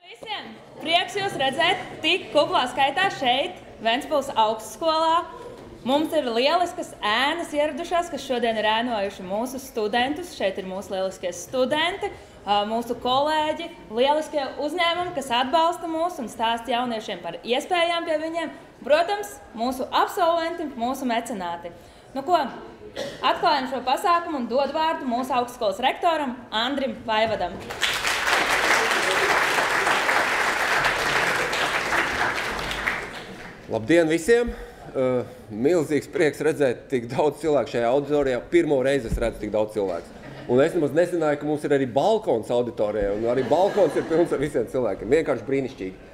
Visiem prieks jūs redzēt tik kuplā skaitā šeit, Ventspils augstskolā. Mums ir lieliskas ēnas ieradušās, kas šodien ir ēnojuši mūsu studentus. Šeit ir mūsu lieliskie studenti, mūsu kolēģi, lieliskie uzņēmumi, kas atbalsta mūs un stāsta jauniešiem par iespējām pie viņiem. Protams, mūsu absolventi, mūsu mecenāti. Nu ko, atklājam šo pasākumu un dod vārdu mūsu augstskolas rektoram Andrim Vaivadam. Labdien visiem! Milzīgs prieks redzēt tik daudz cilvēku šajā auditorijā. Pirmo reizi es redzu tik daudz cilvēku. Un es nemaz nezināju, ka mums ir arī balkons auditorijā. Un arī balkons ir pilns ar visiem cilvēkiem. Vienkārši brīnišķīgi.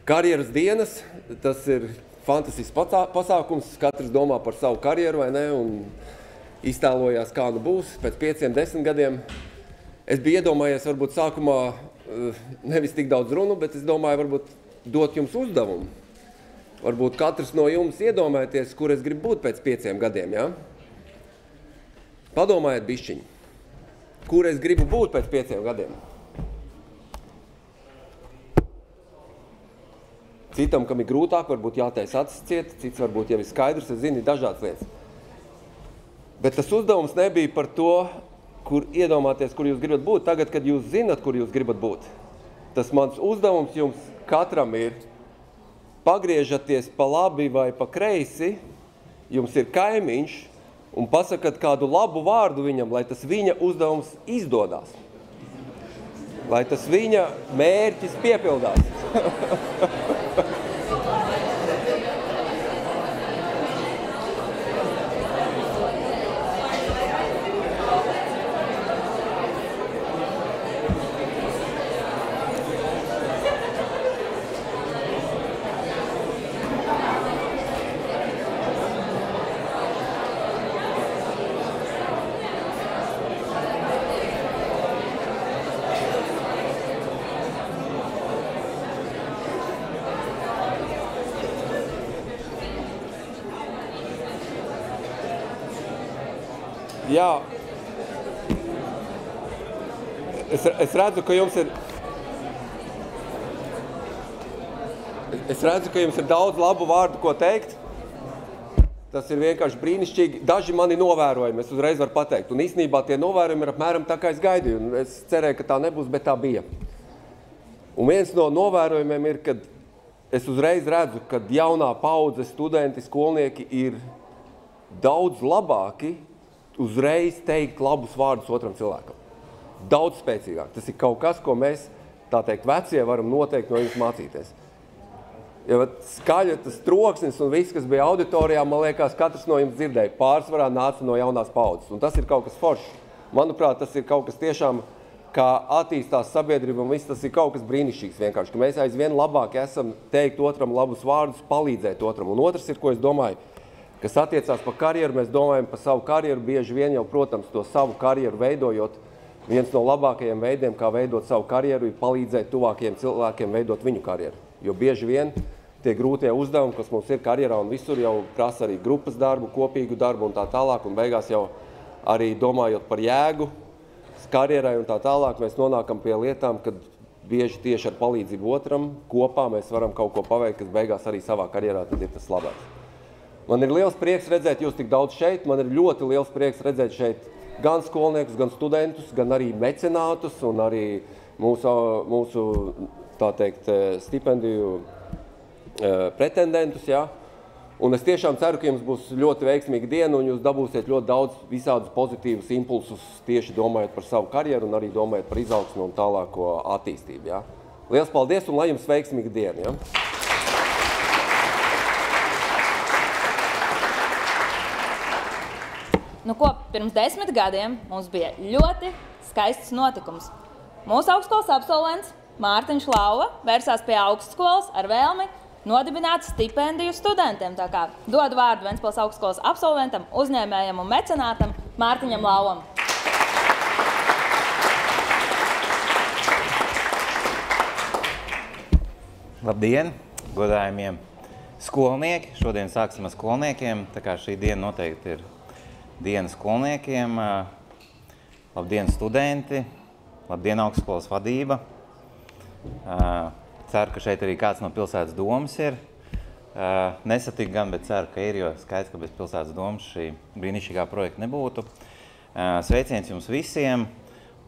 Karjeras dienas, tas ir fantastisks pasākums. Katrs domā par savu karjeru, vai ne? Un iztēlojās, kā nu būs pēc 5-10 gadiem. Es biju iedomājies varbūt sākumā nevis tik daudz runu, bet es domāju varbūt dot jums uzdevumu. Varbūt katrs no jums iedomājaties, kur es gribu būt pēc 5 gadiem, ja? Padomājiet bišķiņi, kur es gribu būt pēc 5 gadiem. Citam, kam ir grūtāk, varbūt jātais acis ciet, cits varbūt jau ir skaidrs, es zinu, dažādas lietas. Bet tas uzdevums nebija par to, kur iedomāties, kur jūs gribat būt, tagad, kad jūs zinat, kur jūs gribat būt. Tas mans uzdevums jums katram ir pagriežaties pa labi vai pa kreisi, jums ir kaimiņš, un pasakat kādu labu vārdu viņam, lai tas viņa uzdevums izdodās. Lai tas viņa mērķis piepildās. Jā, es redzu, ka jums ir daudz labu vārdu, ko teikt. Tas ir vienkārši brīnišķīgi. Daži mani novērojumi, es uzreiz varu pateikt. Un īstenībā tie novērojumi ir apmēram tā, kā es gaidīju. Un es cerēju, ka tā nebūs, bet tā bija. Un viens no novērojumiem ir, kad es uzreiz redzu, ka jaunā paudze studenti, skolnieki ir daudz labāki uzreiz teikt labus vārdus otram cilvēkam. Daudz spēcīgāk. Tas ir kaut kas, ko mēs, tā teikt, vecie varam noteikti no jums mācīties. Ja skaļa tas troksnis un viss, kas bija auditorijā, man liekas, katrs no jums dzirdēja. Pārsvarā nāca no jaunās paudzes. Un tas ir kaut kas foršs. Manuprāt, tas ir kaut kas tiešām, kā attīstās sabiedrība un viss, tas ir kaut kas brīnišķīgs vienkārši. Ka mēs aizvien labāk esam teikt otram labus vārdus, palīdzēt otram. Un otrs ir, ko es domāju, kas attiecās par karjeru, mēs domājam par savu karjeru, bieži vien jau, protams, to savu karjeru veidojot. Viens no labākajiem veidiem, kā veidot savu karjeru, ir palīdzēt tuvākajiem cilvēkiem veidot viņu karjeru. Jo bieži vien tie grūtie uzdevumi, kas mums ir karjerā un visur, jau prasa arī grupas darbu, kopīgu darbu un tā tālāk, un beigās jau arī domājot par jēgu karjerai un tā tālāk, mēs nonākam pie lietām, kad bieži tieši ar palīdzību otram kopā mēs varam kaut ko paveikt, kas beigās arī savā karjerā tad ir tas labāks. Man ir liels prieks redzēt jūs tik daudz šeit, man ir ļoti liels prieks redzēt šeit gan skolniekus, gan studentus, gan arī mecenātus un arī mūsu tā teikt, stipendiju pretendentus, jā. Un es tiešām ceru, ka jums būs ļoti veiksmīga diena un jūs dabūsiet ļoti daudz visādus pozitīvus impulsus tieši domājot par savu karjeru un arī domājot par izaugsmu un tālāko attīstību, jā. Liels paldies un lai jums veiksmīga diena, jā. Nu ko, pirms 10 gadiem mums bija ļoti skaists notikums. Mūsu augstskolas absolvents Mārtiņš Lauva vērsās pie augstskolas ar vēlmi nodibināt stipendiju studentiem. Tā kā dod vārdu Ventspils augstskolas absolventam, uzņēmējam un mecenātam Mārtiņam Lauvam. Labdien, godājumiem skolnieki! Šodien sāksim ar skolniekiem, tā kā šī diena noteikti ir diena skolniekiem. Labdien, studenti! Labdien, augstskolas vadība! Ceru, ka šeit arī kāds no pilsētas domas ir. Nesatiku gan, bet ceru, ka ir, jo skaidrs, ka bez pilsētas domas šī brīnišķīgā projekta nebūtu. Sveiciens jums visiem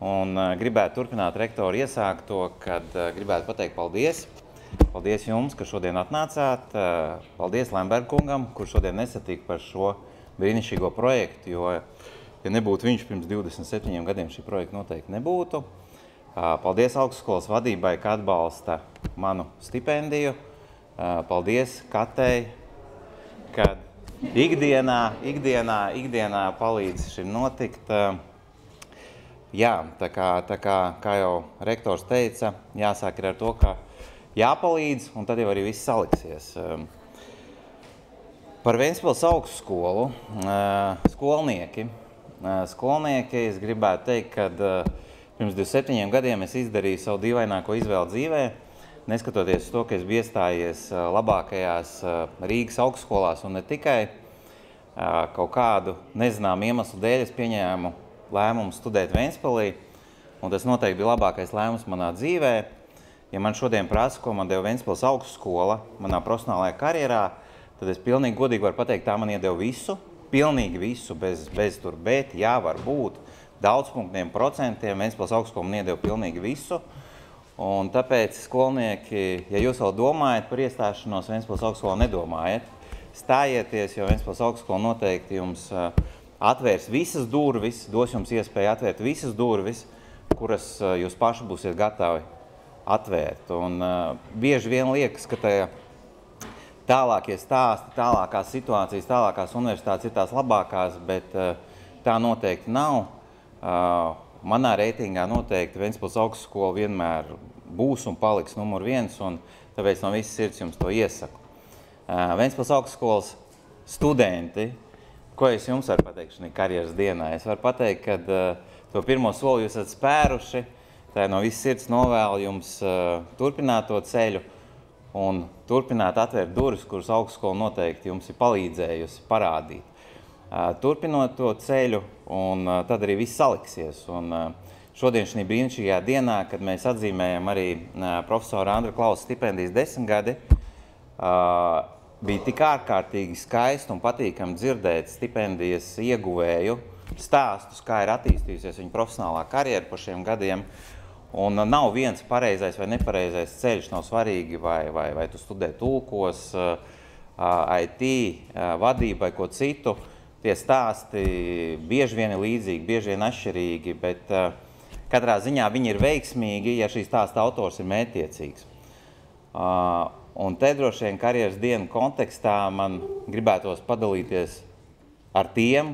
un gribētu turpināt rektoru iesākt to, kad gribētu pateikt paldies. Paldies jums, ka šodien atnācāt. Paldies Lemberga kungam, kurš šodien nesatika par šo brīnišķīgo projektu, jo, ja nebūtu viņš pirms 27 gadiem, šī projekta noteikti nebūtu. Paldies augstskolas vadībai, ka atbalsta manu stipendiju. Paldies Katei, kad ikdienā palīdz šim notikt. Jā, tā kā jau rektors teica, jāsāk ir ar to, ka jāpalīdz, un tad jau arī viss saliksies. Par Ventspils augstskolu skolnieki, es gribētu teikt, kad pirms 27 gadiem es izdarīju savu dīvaināko izvēli dzīvē, neskatoties uz to, ka es biju iestājies labākajās Rīgas augstskolās un ne tikai kaut kādu nezināmu iemeslu dēļ es pieņēmu lēmumu studēt Ventspilī, un tas noteikti bija labākais lēmums manā dzīvē. Ja man šodien prasa, ko man deva Ventspils augstskola manā profesionālajā karjerā, tad es pilnīgi godīgi varu pateikt, tā man iedeva visu, pilnīgi visu, bez tur bet, jā, var būt, daudzpunktiem procentiem, Ventspils augstskola man iedeva pilnīgi visu. Un tāpēc, skolnieki, ja jūs vēl domājat par iestāšanos Ventspils augstskola, nedomājiet, stājieties, jo Ventspils augstskola noteikti jums atvērs visas durvis, dos jums iespēju atvērt visas durvis, kuras jūs paši būsiet gatavi atvērt. Un bieži vien liekas, ka tālākie stāsti, tālākās situācijas, tālākās universitātes ir tās labākās, bet tā noteikti nav. Manā reitingā noteikti Ventspils augstskola vienmēr būs un paliks numur 1, un tāpēc no visas sirds jums to iesaku. Ventspils augstskolas studenti, ko es jums varu pateikt šajā karjeras dienā? Es varu pateikt, ka to pirmo soli jūs esat spēruši, tā no visas sirds novēlu jums turpināt to ceļu un turpināt atvērt durvis, kuras augstskola noteikti jums ir palīdzējusi parādīt. Turpinot to ceļu, un tad arī viss saliksies. Un šodien šī brīnišķīgā dienā, kad mēs atzīmējam arī profesora Andra Klausa stipendijas 10 gadi, bija tik ārkārtīgi skaisti un patīkami dzirdēt stipendijas ieguvēju stāstus, kā ir attīstījusies viņa profesionālā karjera pa šiem gadiem. Un nav viens pareizais vai nepareizais ceļš, nav svarīgi, vai tu studē tulkos, IT, vadību vai ko citu. Tie stāsti bieži vien ir līdzīgi, bieži vien atšķirīgi, bet katrā ziņā viņi ir veiksmīgi, ja šī stāsta autors ir mērķtiecīgs. Un te droši vien karjeras dienu kontekstā man gribētos padalīties ar tiem,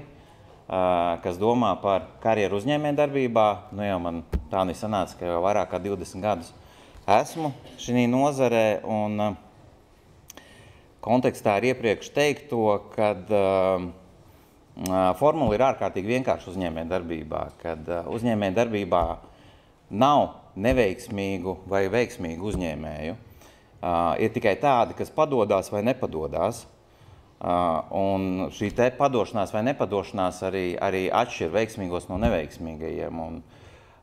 kas domā par karjeru uzņēmējdarbībā. Nu jau man tā sanāca, ka jau vairāk kā 20 gadus esmu šī nozarē, un kontekstā ar iepriekš teikto, kad formula ir ārkārtīgi vienkārša uzņēmējdarbībā, kad uzņēmējdarbībā nav neveiksmīgu vai veiksmīgu uzņēmēju. Ir tikai tādi, kas padodās vai nepadodās. Un šī te padošanās vai nepadošanās arī atšķir veiksmīgos no neveiksmīgajiem. Un,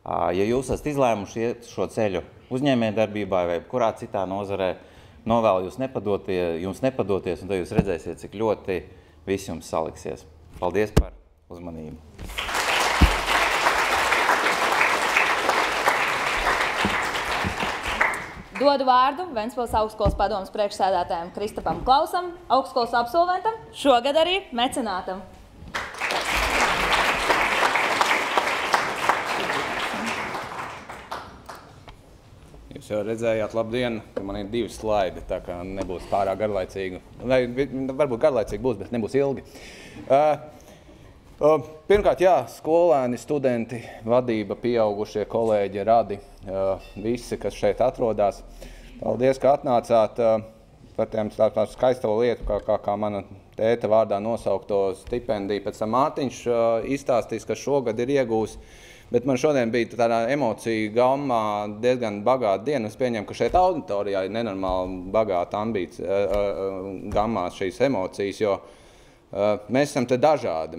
ja jūs esat izlēmuši iet šo ceļu uzņēmējdarbībā vai kurā citā nozarē, novēlu jums nepadoties, un tad jūs redzēsiet, cik ļoti viss jums saliksies. Paldies par uzmanību! Dodu vārdu Ventspils augstskolas padomes priekšsēdētājam Kristapam Klausam, augstskolas absolventam, šogad arī mecenātam. Jūs jau redzējāt, labdien, ka man ir 2 slaidi, tā kā nebūs pārāk garlaicīgi. Varbūt garlaicīgi būs, bet nebūs ilgi. Pirmkārt, jā, skolēni, studenti, vadība, pieaugušie kolēģi, radi, visi, kas šeit atrodas. Paldies, ka atnācāt par tiem skaisto lietu, kā mana tēta vārdā nosaukto stipendiju. Pēc tam Mārtiņš izstāstīs, ka šogad ir iegūs, bet man šodien bija tādā emociju gammā diezgan bagāta diena. Es pieņemu, ka šeit auditorijā ir nenormāli bagāta ambīcija gammā šīs emocijas, jo Mēs esam te dažādi.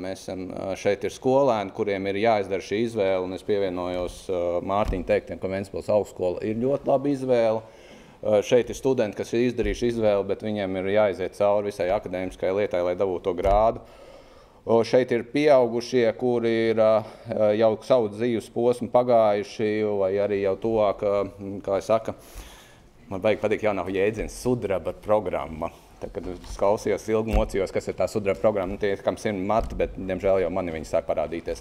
Šeit ir skolēni, kuriem ir jāizdara šī izvēle, un es pievienojos Mārtiņa teiktiem, ka Ventspils augstskola ir ļoti laba izvēle. Šeit ir studenti, kas ir izdarījuši izvēli, bet viņiem ir jāiziet cauri visai akadēmiskai lietai, lai dabūtu to grādu. Šeit ir pieaugušie, kuri ir jau savu dzīves posmu pagājuši, vai arī jau tuvāk, kā es saka, man vajag patīk jaunā jēdziens, sudraba programma. Tā, kad es klausījos, ilgi mocījos, kas ir tā sudraba programma, tie kam ir mati, bet, diemžēl, jau mani viņi sāk parādīties.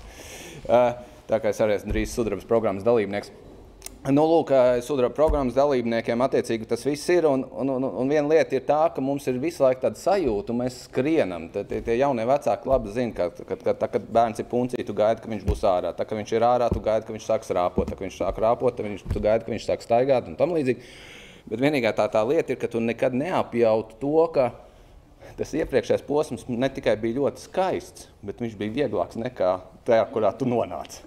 Tā kā es arī esmu drīz sudrabas programmas dalībnieks. Nu, lūk, sudraba programmas dalībniekiem attiecīgi tas viss ir, un viena lieta ir tā, ka mums ir visu laiku tāda sajūta, un mēs skrienam. Tie jaunie vecāki labi zina, kad bērns ir puncī, tu gaidi, ka viņš būs ārā. Tā, ka viņš ir ārā, tu gaidi, ka viņš sāks rāpot. Tā, ka viņš sāk rāpot, tu gaidi, ka viņš sāk staigāt un tam līdzīgi. Bet vienīgā tā lieta ir, ka tu nekad neapjautu to, ka tas iepriekšējais posms ne tikai bija ļoti skaists, bet viņš bija vieglāks nekā tajā, kurā tu nonāci.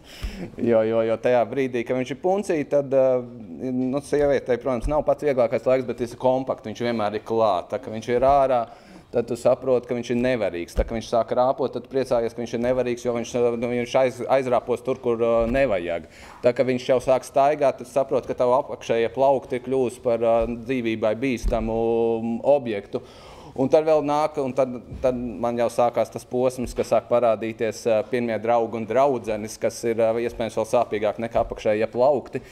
Jo tajā brīdī, kad viņš ir puncī, tad sievietei, protams, nav pats vieglākais laiks, bet tas ir kompakts, viņš vienmēr ir klāt. Tā, ka viņš ir ārā, tad tu saproti, ka viņš ir nevarīgs. Tā, ka viņš sāk rāpot, tad priecājies, ka viņš ir nevarīgs, jo viņš aizrāpos tur, kur nevajag. Tā, ka viņš jau sāk staigāt, tad saproti, ka tavu apakšējie plaukti ir kļūst par dzīvībai bīstamu objektu. Un tad vēl nāk, un tad man jau sākās tas posms, kas sāk parādīties pirmie draugi un draudzenes, kas ir iespējams vēl sāpīgāk nekā apakšējie plaukti.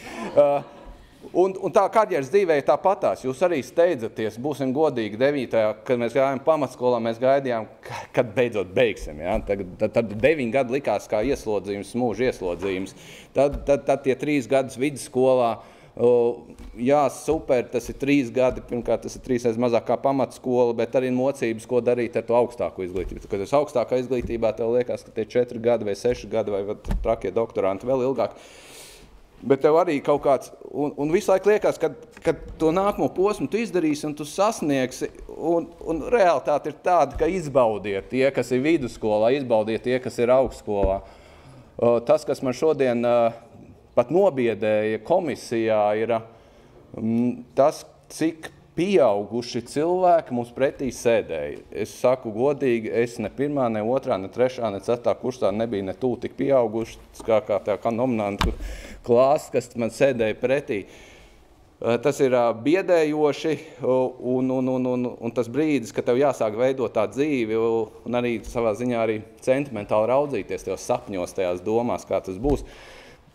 Un tā karjeras dzīvē ir tāpatās. Jūs arī steidzaties, būsim godīgi, 9. kad mēs gājām pamatskolā, mēs gaidījām, kad beidzot beigsim. Ja? Tad 9 gadi likās kā ieslodzījums, mūža ieslodzījums. Tad tie 3 gadus vidusskolā, jā, super, tas ir 3 gadi, pirmkārt tas ir 3 reizes mazāk kā pamatskola, bet arī mocības, ko darīt ar to augstāko izglītību. Kad esi augstākā izglītībā, tev liekas, ka tie 4 gadi vai 6 gadi vai trakie doktoranti vēl ilgāk. Bet tev arī kaut kāds, un visu laiku liekas, kad to nākamo posmu tu izdarīsi un tu sasniegsi, un realitāte ir tāda, ka izbaudiet tie, kas ir vidusskolā, izbaudiet tie, kas ir augstskolā. Tas, kas man šodien pat nobiedēja komisijā, ir tas, cik pieauguši cilvēki mums pretī sēdēja. Es saku godīgi, es ne 1., ne 2., ne 3., ne 4. kursā nebija ne tuvu tik pieauguši, kā nominantu klāsts, kas man sēdēja pretī. Tas ir biedējoši, un tas brīdis, kad tev jāsāk veidot tā dzīvi, un arī savā ziņā arī sentimentāli raudzīties tajos sapņos, tajās domās, kā tas būs.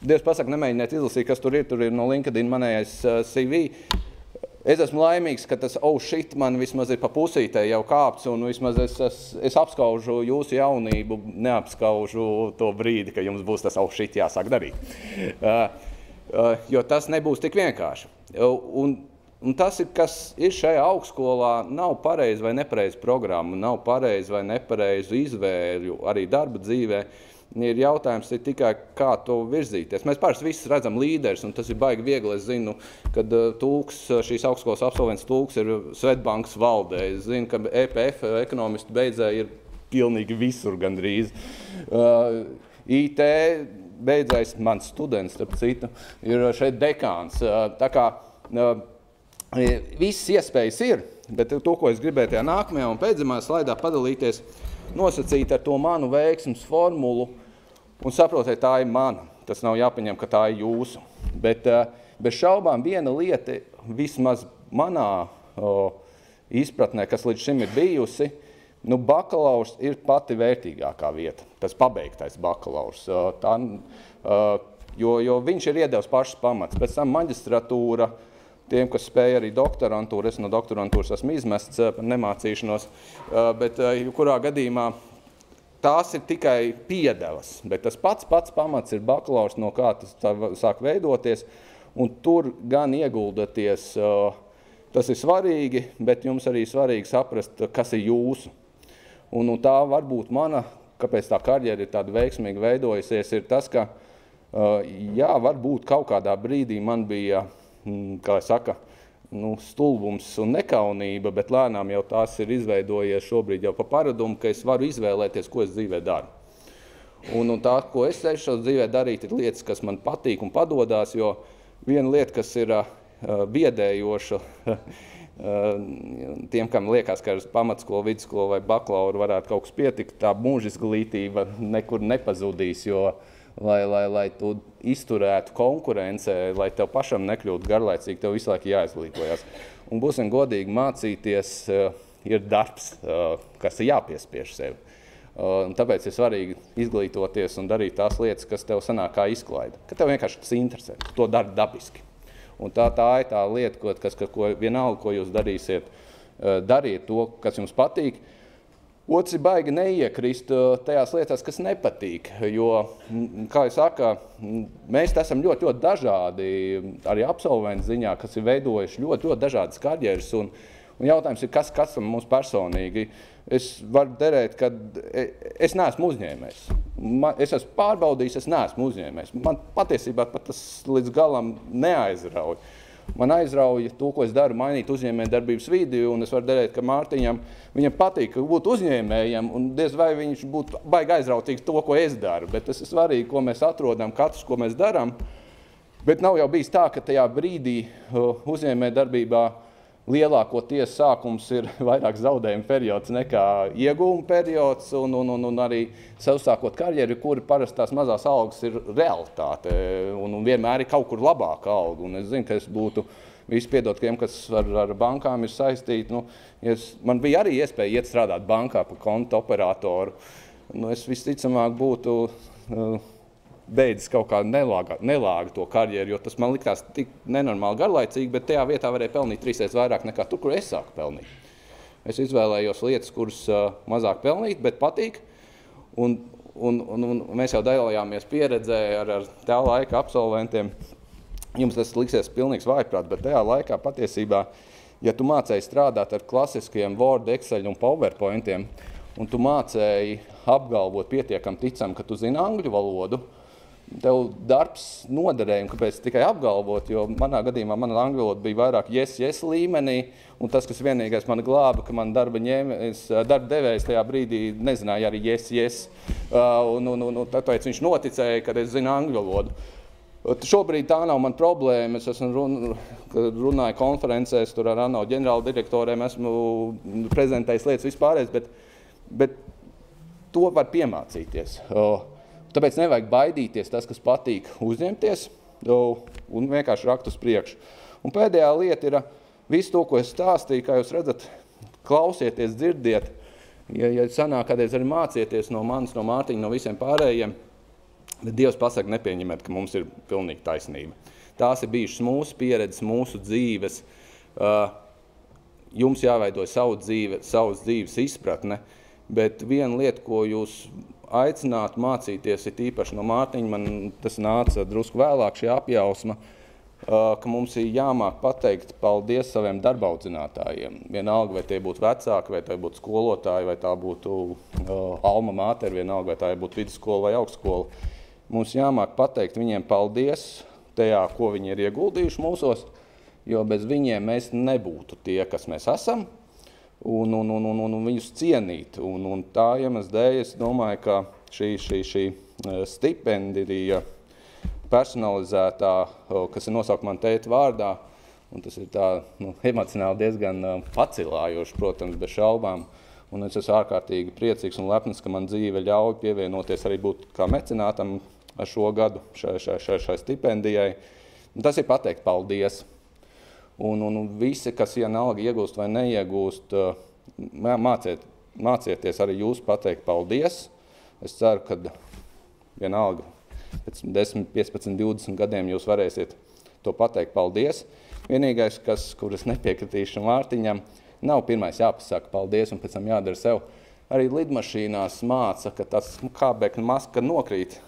Dievs pasaka, nemēģiniet izlasīt, kas tur ir no LinkedIn manējais CV. Es esmu laimīgs, ka tas shit man vismaz ir pa pusītē jau kāpts, un vismaz es apskaužu jūsu jaunību, neapskaužu to brīdi, ka jums būs tas shit jāsāk darīt. Jo tas nebūs tik vienkārši. Un tas, kas ir šajā augstskolā, nav pareizi vai nepareizi programma, nav pareizi vai nepareizu izvēļu arī darba dzīvē. Ir jautājums tikai, kā to virzīties. Mēs pāris visi redzam līderis, un tas ir baigi viegli. Es zinu, kad šīs augstskolas absolvents Tulks ir Svetbankas valdē. Es zinu, ka EPF ekonomistu beidzēji ir pilnīgi visur gandrīz. IT beidzējs, mans students, starp citu, ir šeit dekāns. Tā kā visas iespējas ir, bet to, ko es gribēju tajā nākamajā un pēdējā slaidā padalīties, nosacīt ar to manu veiksmes formulu un saprotiet, tā ir mana. Tas nav jāpaņem, ka tā ir jūsu. Bet bez šaubām viena lieta, vismaz manā izpratnē, kas līdz šim ir bijusi, bakalaurs ir pati vērtīgākā vieta. Tas pabeigtais bakalaurs. Jo viņš ir iedevis pašas pamats. Pēc tam maģistratūra, tiem, kas spēja arī doktorantūru, es no doktorantūras esmu izmests par nemācīšanos, bet kurā gadījumā tās ir tikai piedevas, bet tas pats pamats ir bakalaurs, no kā tas sāk veidoties, un tur gan ieguldaties, tas ir svarīgi, bet jums arī svarīgi saprast, kas ir jūsu. Un tā varbūt mana, kāpēc tā karjera ir tāda veiksmīgi veidojusies, ir tas, ka, jā, varbūt kaut kādā brīdī man bija, kā saka, stulbums un nekaunība, bet lēnām jau tās ir izveidojies šobrīd jau pa paradumu, ka es varu izvēlēties, ko es dzīvē daru. Un tā, ko es cenšos dzīvē darīt, ir lietas, kas man patīk un padodās, jo viena lieta, kas ir biedējoša, Tiem, kam liekas, ka ar pamatskolu, vidusskolu vai bakalauru varētu kaut kas pietikt, tā mūža izglītība nekur nepazudīs, jo, lai tu izturētu konkurencē, lai tev pašam nekļūtu garlaicīgi, tev visu laiku jāizglītojas. Un būsim godīgi, mācīties ir darbs, kas ir jāpiespiež sevi. Un tāpēc ir svarīgi izglītoties un darīt tās lietas, kas tev sanāk kā izklaide. Ka tev vienkārši tas interesē, to dari dabiski. Un tā ir tā lieta, ko vienalga, ko jūs darīsiet, dariet to, kas jums patīk. Otrs ir baigi neiekrist tajās lietās, kas nepatīk, jo, kā jūs saka, mēs esam ļoti dažādi, arī absolventi ziņā, kas ir veidojuši ļoti dažādas karjeras, un jautājums ir, kas mums personīgi. Es varu derēt, ka es neesmu uzņēmējs. Es esmu pārbaudījis, es neesmu uzņēmējs. Man patiesībā pat tas līdz galam neaizrauj. Man aizrauja to, ko es daru, mainīt uzņēmējdarbības vidi, un es varu derēt, ka Mārtiņam viņam patīk būt uzņēmējam, un diez vai viņš būtu baigi aizrautīgs to, ko es daru. Bet tas ir svarīgi, ko mēs atrodam, katrs, ko mēs darām. Bet nav jau bijis tā, ka tajā brīdī uzņēmējdarbībā lielākoties sākums ir vairāk zaudējuma periods nekā iegūma periods, un arī savsākot karjeru, kuri parasti tās mazās algas ir realitāte, un vienmēr ir kaut kur labāka alga. Un es zinu, ka es būtu visi piedot tiem, kas ar bankām ir saistīti. Man bija arī iespēja iet strādāt bankā par konta operatoru. Es visticamāk būtu beidzis kaut kā nelāga to karjeru, jo tas man likās tik nenormāli garlaicīgi, bet tajā vietā varēja pelnīt 3 reizes vairāk nekā tur, kur es sāku pelnīt. Es izvēlējos lietas, kuras mazāk pelnīt, bet patīk, un mēs jau dalījāmies pieredzē ar tā laika absolventiem. Jums tas liksies pilnīgs vājprāts, bet tajā laikā patiesībā, ja tu mācēji strādāt ar klasiskiem Word, Excel un PowerPointiem, un tu mācēji apgalvot pietiekam ticam, ka tu zini angļu valodu, tev darbs noderēja, un kāpēc tikai apgalvot, jo manā gadījumā mana angļu valoda bija vairāk yes līmenī, un tas, kas vienīgais mani glāba, ka man darba devējs tajā brīdī nezināja arī yes, un tāpēc viņš noticēja, kad es zinu angļu valodu. Šobrīd tā nav man problēma, es esmu runāju konferencēs, tur ar ANO ģenerāla direktoriem esmu prezentējis lietas vispārējais, bet to var piemācīties. Tāpēc nevajag baidīties tas, kas patīk uzņemties un vienkārši rakt uz priekšu. Un pēdējā lieta ir visu to, ko es stāstīju, kā jūs redzat, klausieties, dzirdiet, ja sanāk kādreiz arī mācieties no manis, no Mārtiņa, no visiem pārējiem, bet Dievs pasaka nepieņemiet, ka mums ir pilnīgi taisnība. Tās ir bijušas mūsu pieredzes, mūsu dzīves, jums jāveido savas dzīves izpratne, bet viena lieta, ko jūs aicinātu mācīties, ir īpaši no Mārtiņa, man tas nāca drusku vēlāk šī apjausma, ka mums ir jāmāk pateikt paldies saviem darbaudzinātājiem. Vienalga, vai tie būtu vecāki, vai tie būtu skolotāji, vai tā būtu alma mater, vienalga, vai tā būtu vidusskola vai augstskola. Mums jāmāk pateikt viņiem paldies tajā, ko viņi ir ieguldījuši mūsos, jo bez viņiem mēs nebūtu tie, kas mēs esam. Un viņus cienīt. Un tā iemesla dēļ es domāju, ka šī stipendija personalizētā, kas ir nosaukta man tēta vārdā, un tas ir tā emocionāli diezgan pacilājoši, protams, bez šaubām. Un es esmu ārkārtīgi priecīgs un lepns, ka man dzīve ļauj pievienoties arī būt kā mecenātam ar šo gadu šai stipendijai. Un tas ir pateikt paldies. Un visi, kas vienalga iegūst vai neiegūst, mācieties arī jūs pateikt paldies. Es ceru, ka vienalga pēc 10, 15, 20 gadiem jūs varēsiet to pateikt paldies. Vienīgais, kur es nepiekritīšu Mārtiņam, nav pirmais jāpasaka paldies un pēc tam jādara sev. Arī lidmašīnās māca, ka tas kābekļa maska nokrīt,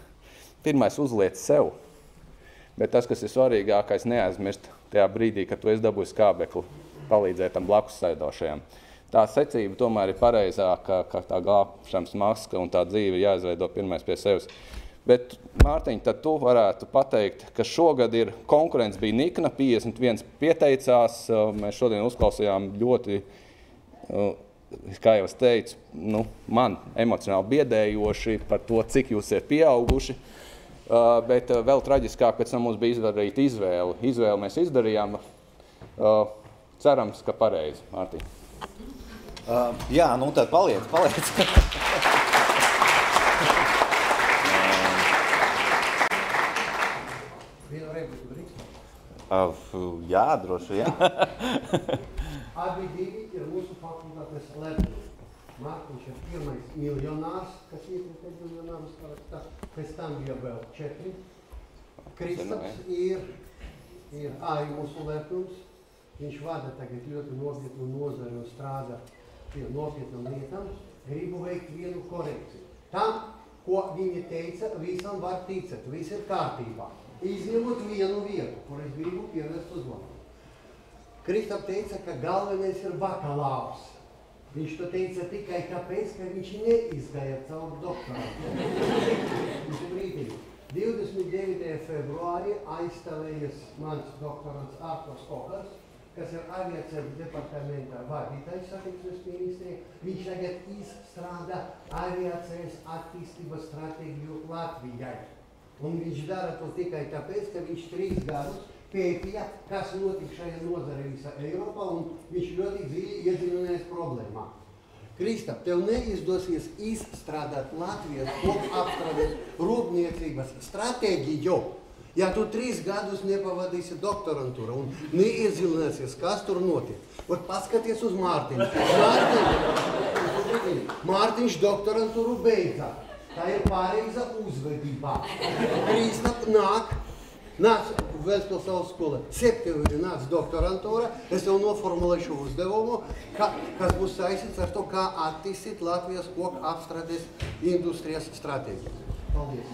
pirmais uzliec sev. Bet tas, kas ir svarīgākais, neaizmirst tajā brīdī, kad tu esi dabūjis kābekli, palīdzēt tam blakus sēdošajam. Tā secība tomēr ir pareizāka, ka tā glābšanas maska un tā dzīve jāizveido pirmais pie sevis. Bet, Mārtiņ, tad tu varētu pateikt, ka šogad ir konkurence bija nikna, 51 pieteicās. Mēs šodien uzklausījām ļoti, kā jau es teicu, man emocionāli biedējoši par to, cik jūs ir pieauguši. Bet vēl traģiskāk pēc tam mums bija izdarīta izvēle. Izvēli mēs izdarījām. Cerams, ka pareizi, Mārtiņ. Jā, nu tad paliec. Jā, droši vien. Abi divi ir mūsu fakultātes lepni. Mārtiņš ir pirmais miljonārs, kas iekrita miljonārs sarakstā, pēc tam bija vēl 4. Kristaps ir arī mūsu lepnums. Viņš vada tagad ļoti nopietnu nozari un strādā pie nopietnām lietām. Gribu veikt vienu korekciju. Tam, ko viņi teica, visam var ticēt, viss ir kārtībā. Izņemot vienu vietu, kur es gribu pievērst uzmanību. Kristap teica, ka galvenais ir bakalaurs. Viņš to teica tikai tāpēc, ka viņš neizgāja caur doktorātu. Viņš ir brīdīgi. 29. februārī aizstāvējies mans doktorants Arturs Kokars, kas ir aviācijas departamenta vadītājs satiksmes ministrijā. Viņš tagad izstrādā aviācijas attīstības stratēģiju Latvijai. Un viņš dara to tikai tāpēc, ka viņš 3 gadus pētīja, kas notika šajā nozarē visā Eiropā, un viņš ļoti dziļi iedziļinājās problēmā. Kristap, tev neizdosies izstrādāt Latvijas kopapstrādes rūpniecības stratēģiju, ja tu 3 gadus nepavadīsi doktorantūru un neiedziļināsies, kas tur notiek. Ot, paskaties uz Mārtiņu. Mārtiņš doktorantūru beidza. Tā ir pareiza uzvedībā. Kristap nāc Ventspils augstskola. Septembrī nāc doktorantūra. Es tev noformulēšu uzdevumu, kas būs saistīts ar to, kā attīstīt Latvijas koku apstrādes industrijas stratēģiju. Paldies!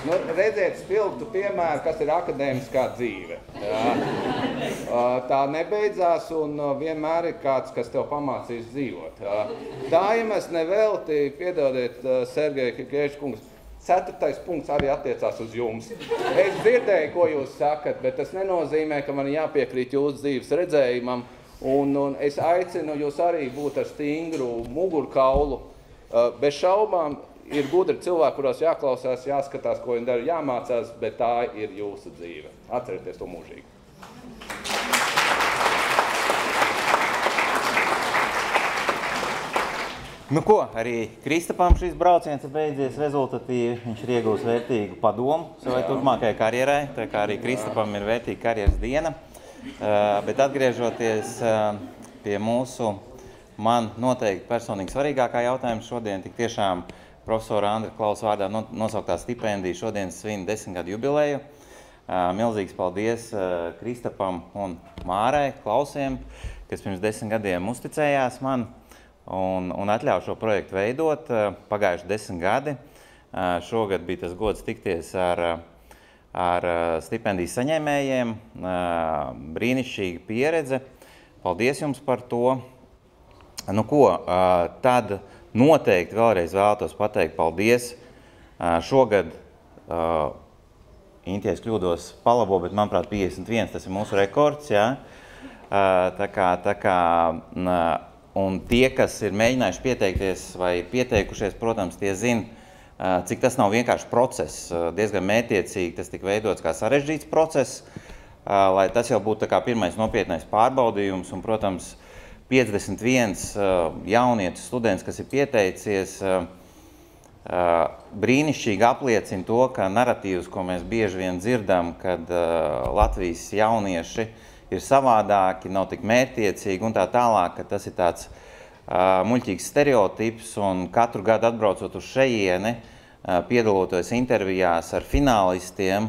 Redziet spilgtu piemēru, kas ir akadēmiskā dzīve. Tā nebeidzās un vienmēr ir kāds, kas tev pamācīs dzīvot. Tā iemesla nevelti, piedodiet, Sergej Kikēškungs, 4. punkts arī attiecās uz jums. Es dzirdēju, ko jūs sakat, bet tas nenozīmē, ka man jāpiekrīt jūsu dzīves redzējumam, un es aicinu jūs arī būt ar stingru mugurkaulu. Bez šaubām, ir gudri cilvēki, kuros jāklausās, jāskatās, ko viņi dara, jāmācās, bet tā ir jūsu dzīve. Atcerieties to mūžīgi. Nu ko, arī Kristapam šis brauciens ir beidzies rezultatīvi. Viņš ir iegūs vērtīgu padomu savai turpmākajai karjerai, tā kā arī Kristapam ir vērtīga karjeras diena. Bet atgriežoties pie mūsu, man noteikti personīgi svarīgākā jautājuma šodien, tik tiešām profesora Andra Klausa vārdā nosauktā stipendija šodien svin 10 gadu jubileju. Milzīgs paldies Kristapam un Mārai Klausiem, kas pirms 10 gadiem uzticējās man un atļauj šo projektu veidot. Pagājuši 10 gadi. Šogad bija tas gods tikties ar stipendijas saņēmējiem. Brīnišķīga pieredze. Paldies jums par to. Nu ko, tad noteikti vēlreiz vēlētos pateikt paldies. Šogad, Inti, es kļūdos palabo, bet manuprāt 51, tas ir mūsu rekords, jā. Un tie, kas ir mēģinājuši pieteikties vai pieteikušies, protams, tie zina, cik tas nav vienkārši process. Diezgan mētiecīgi tas tika veidots kā sarežģīts process, lai tas jau būtu tā kā pirmais nopietnais pārbaudījums. Un, protams, 51 jaunietis students, kas ir pieteicies, brīnišķīgi apliecina to, ka naratīvs, ko mēs bieži vien dzirdam, kad Latvijas jaunieši ir savādāki, nav tik mērķtiecīgi un tā tālāk, ka tas ir tāds muļķīgs stereotips, un katru gadu atbraucot uz šejieni, piedaloties intervijās ar finālistiem,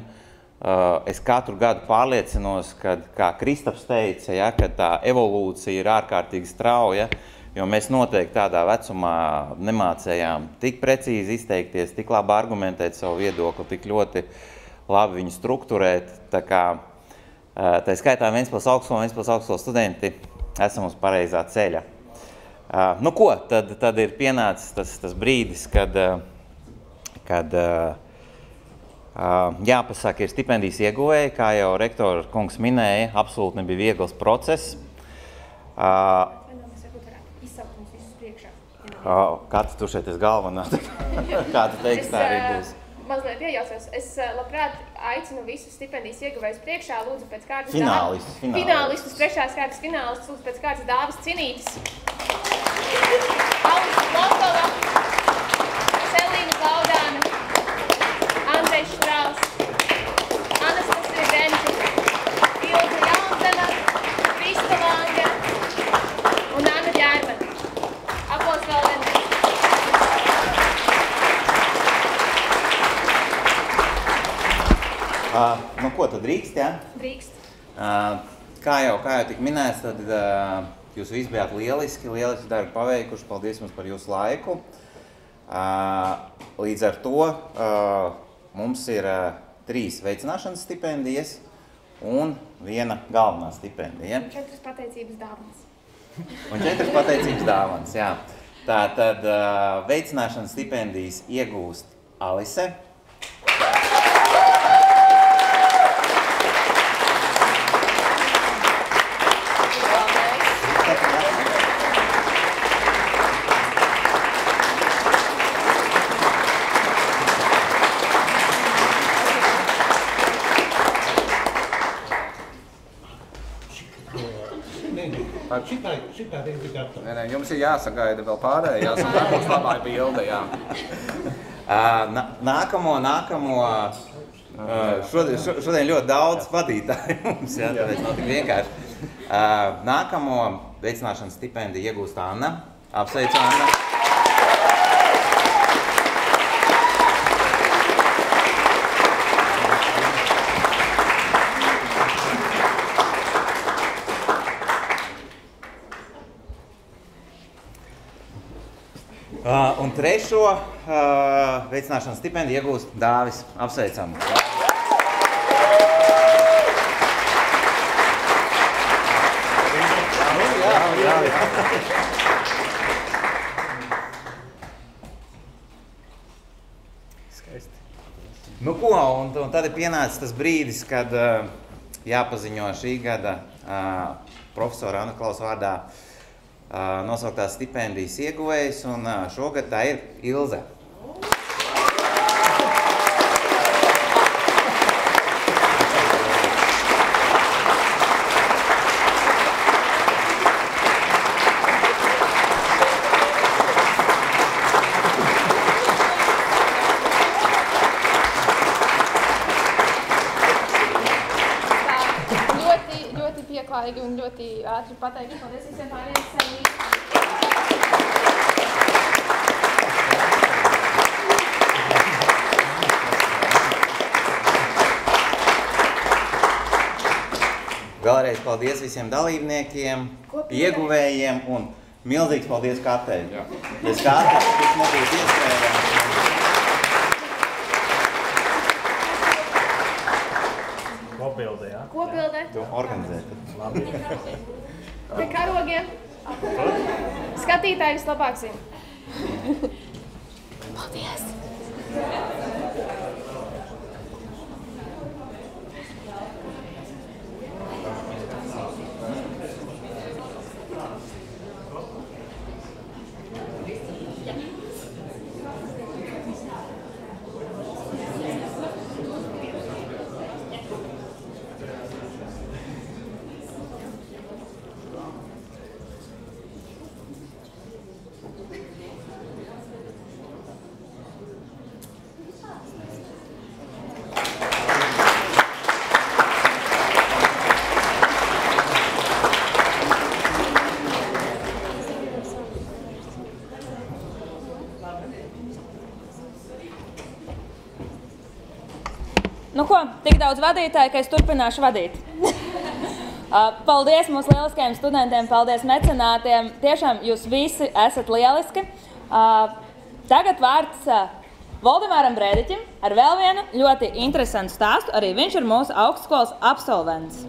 es katru gadu pārliecinos, ka, kā Kristaps teica, ja, ka tā evolūcija ir ārkārtīgi strauja, jo mēs noteikti tādā vecumā nemācējām tik precīzi izteikties, tik labi argumentēt savu viedokli, tik ļoti labi viņu strukturēt. Tā kā tā skaitā Ventspils augstskolas studenti esam uz pareizā ceļa. Nu ko, tad ir pienācis tas brīdis, kad jāpasaka, ir stipendijas ieguvēji, kā jau rektora kungs minēja, absolūti nebija viegls process. Kāds tu šeit esi galvenā? Kā tu teiksi, tā arī būs? mazliet iejaucos. Es labprāt aicinu visus stipendijas ieguvējus priekšā, lūdzu pēc kārtas finālistus, trešās kārtas finālistus, lūdzu pēc kārtas Dāvis Cinītis, Alisa Plotova, Selīna Klaudāna, Andrejs Štrāls, Anastasija Denčika, Ilga Jaunzema, Krista Lange un Anna Ģērmana. Aplaus vēl vienreiz. Nu, ko tad drīkst, jā? Drīkst. Kā jau tik minēts, tad jūs visi bijāt lieliski darbi paveikuši. Paldies jums par jūsu laiku. Līdz ar to mums ir 3 veicināšanas stipendijas un 1 galvenā stipendija. 4 pateicības dāvanas. Un 4 pateicības dāvanas, jā. Tātad veicināšanas stipendijas iegūst Alise. Šitā reizi gatava. Nē, jums ir jāsagaida vēl pārējās, un tā būs labā bilde, jā. Nākamo, šodien ļoti daudz vadītāju mums, jā, tāpēc nav tik vienkārši. Nākamo veicināšanas stipendiju iegūst Anna. Apsveicu, Anna. Un trešo veicināšanas stipendiju iegūst Dāvis. Apsveicam! Nu ko, un tad ir pienācis tas brīdis, kad jāpaziņo šī gada profesora Anna Klausa vārdā nosauktās stipendijas ieguvējs, un šogad tā ir Ilze. Ļoti pieklājīgi un ļoti ātri pateikšu. Paldies visiem pārējiem. Vēlreiz paldies visiem dalībniekiem, ieguvējiem un milzīgs paldies Katei. Bez Kates, kas nebūtu iespējams. Kopildē, jā? Kopildē. To organizēt. Pie karogiem. Skatītāji vislabāk zina. Paldies! Nu ko, tik daudz vadītāju, ka es turpināšu vadīt. Paldies mūsu lieliskajiem studentiem, paldies mecenātiem. Tiešām jūs visi esat lieliski. Tagad vārds Voldemāram Brēdiķim ar vēl vienu ļoti interesantu stāstu. Arī viņš ir mūsu augstskolas absolvents.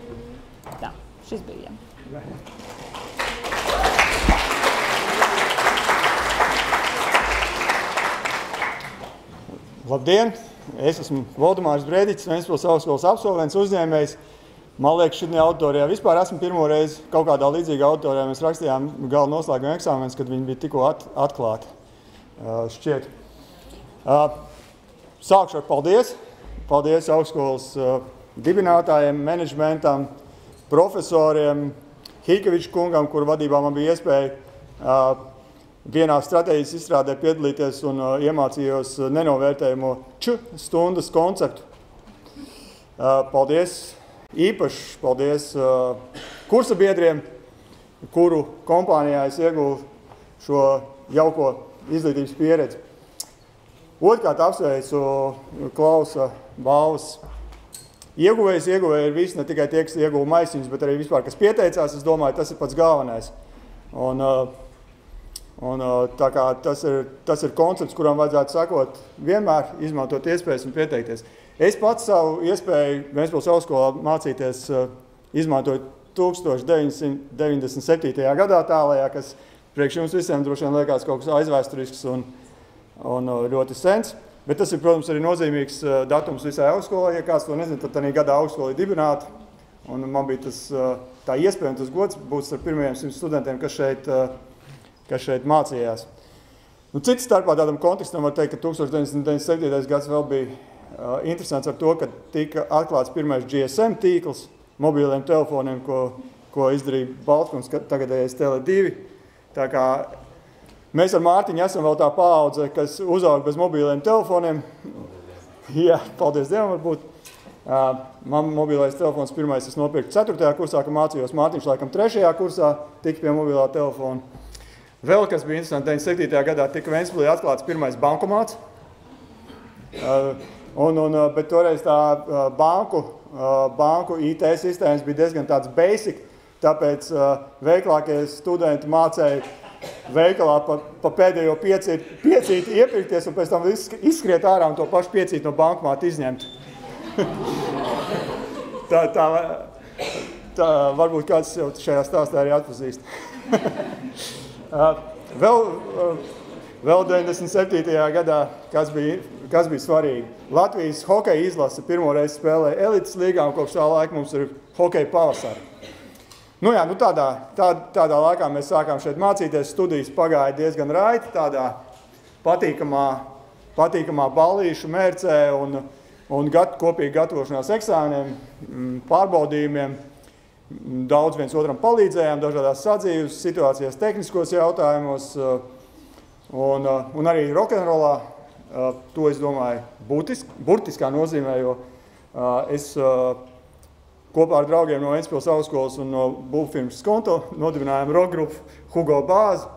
Tā, šis bija. Labdien! Es esmu Voldemārs Brēdiķis, Ventspils augstskolas absolvents, uzņēmējs. Man liekas, šitā autorijā vispār esmu pirmo reizi kaut kādā līdzīgā autorijā. Mēs rakstījām gala noslēguma eksāmenus, kad viņi bija tikko atklāti. Šķiet. Sākšu ar paldies. Paldies augstskolas dibinātājiem, menedžmentam, profesoriem, Hīkeviča kungam, kur vadībā man bija iespēja vienā stratēģijas izstrādē piedalīties un iemācījos nenovērtējumu stundas konceptu. Paldies, īpaši paldies kursa biedriem, kuru kompānijā es ieguvu šo jauko izglītības pieredzi. Otrkārt apsveicu Klausa balvas ieguvējs. Ieguvēji ir visi, ne tikai tie, kas ieguva maisiņus, bet arī vispār, kas pieteicās. Es domāju, tas ir pats galvenais. Tā kā tas ir koncepts, kuram vajadzētu sakot vienmēr izmantot iespējas un pieteikties. Es pats savu iespēju Ventspils augstskolā mācīties izmantoju 1997. gadā tālajā, kas priekš jums visiem droši vien liekas kaut kas aizvēsturisks un ļoti sens. Bet tas ir, protams, arī nozīmīgs datums visai augstskolai. Ja kāds to nezina, tad tādā gadā augstskola ir dibināta. Un man bija tā iespēja un tas gods būt ar pirmajiem 100 studentiem, kas šeit mācījās. Cits starpā tādam kontekstam var teikt, ka 1997. gads vēl bija interesants ar to, ka tika atklāts pirmais GSM tīkls mobiliem telefoniem, ko izdarīja Baltkums, tagadējais Tele2. Tā kā mēs ar Mārtiņu esam vēl tā paudze, kas uzauga bez mobiliem telefoniem. Jā, paldies Dievam varbūt. Man mobilais telefons pirmais es nopirku 4. kursā, kad mācījos. Mārtiņš laikam 3. kursā tika pie mobilā telefona. Vēl, kas bija interesanti, 97. gadā tika Ventspilī atklāts pirmais bankomāts. Bet toreiz tā banku IT sistēmas bija diezgan tāds basic, tāpēc veiklākie studenti mācēja veikalā pa pēdējo piecīti iepirkties un pēc tam izskriet ārā un to pašu piecīti no bankomāta izņemt. Tā varbūt kāds jau šajā stāstā arī atpazīst. Vēl 97. gadā, kas bija svarīgi. Latvijas hokeja izlase pirmo reizi spēlēja elites līgā un kopš tā laika mums ir hokeja pavasari. Tādā laikā mēs sākām šeit mācīties, studijas pagāja diezgan raiti, tādā patīkamā ballīšu mērcē un kopīgi gatavošanās eksāmeniem, pārbaudījumiem. Daudz viens otram palīdzējām dažādās sadzīves situācijās, tehniskos jautājumos un arī rokenrolā. To es domāju burtiskā nozīmē, jo es kopā ar draugiem no Ventspils augstskolas un no būvfirmas Skonto nodibinājām rock grupu Hugo Bāzi.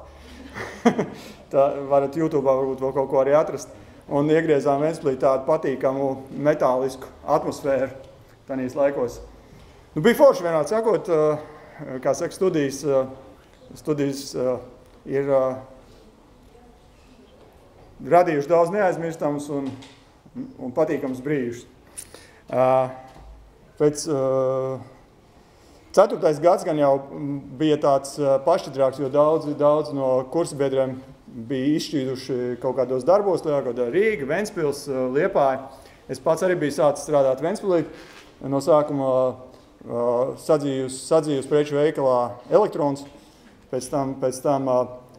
Tā varat YouTube'ā varbūt vēl kaut ko arī atrast. Un iegriezām Ventspilī tādu patīkamu metālisku atmosfēru tanīs laikos. Bija forši vienādi sakot, kā saka, studijas ir radījuši daudz neaizmirstams un patīkams brīžus. Pēc 4. gads gan jau bija tāds pašķidrāks, jo daudz no kursabiedriem bija izšķīduši kaut kādos darbos, Rīga, Ventspils, Liepāja. Es pats arī biju sācis strādāt Ventspilī. No sākuma sadzīvus preču veikalā Elektrons. Pēc tam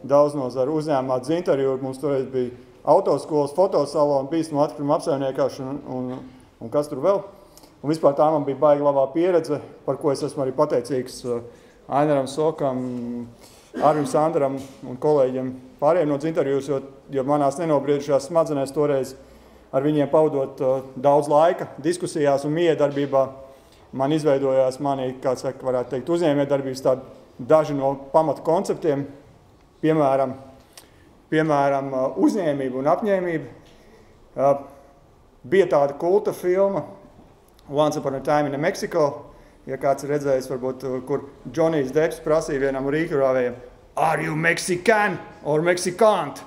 daudz nozaru uzņēmumā Dzintarju. Mums toreiz bija autoskolas, fotosalona, bīstama atkrituma apsaimniekāšana un kas tur vēl. Un vispār tā man bija baigi labā pieredze, par ko es esmu arī pateicīgs Ainaram Sokam, Arvim Sandaram un kolēģiem pārējiem no Dzintarjus, jo manās nenobriedušās smadzenēs toreiz ar viņiem pavadot daudz laika diskusijās un miedarbībā. Man izveidojās varētu teikt, uzņēmējdarbības daži no pamata konceptiem, piemēram, uzņēmība un apņēmība. Bija tāda kulta filma Once Upon a Time in Mexico, ja kāds ir redzējis, varbūt, kur Džonijs Depps prasīja vienam rīkurāvējiem, Are you Mexican or Mexicant?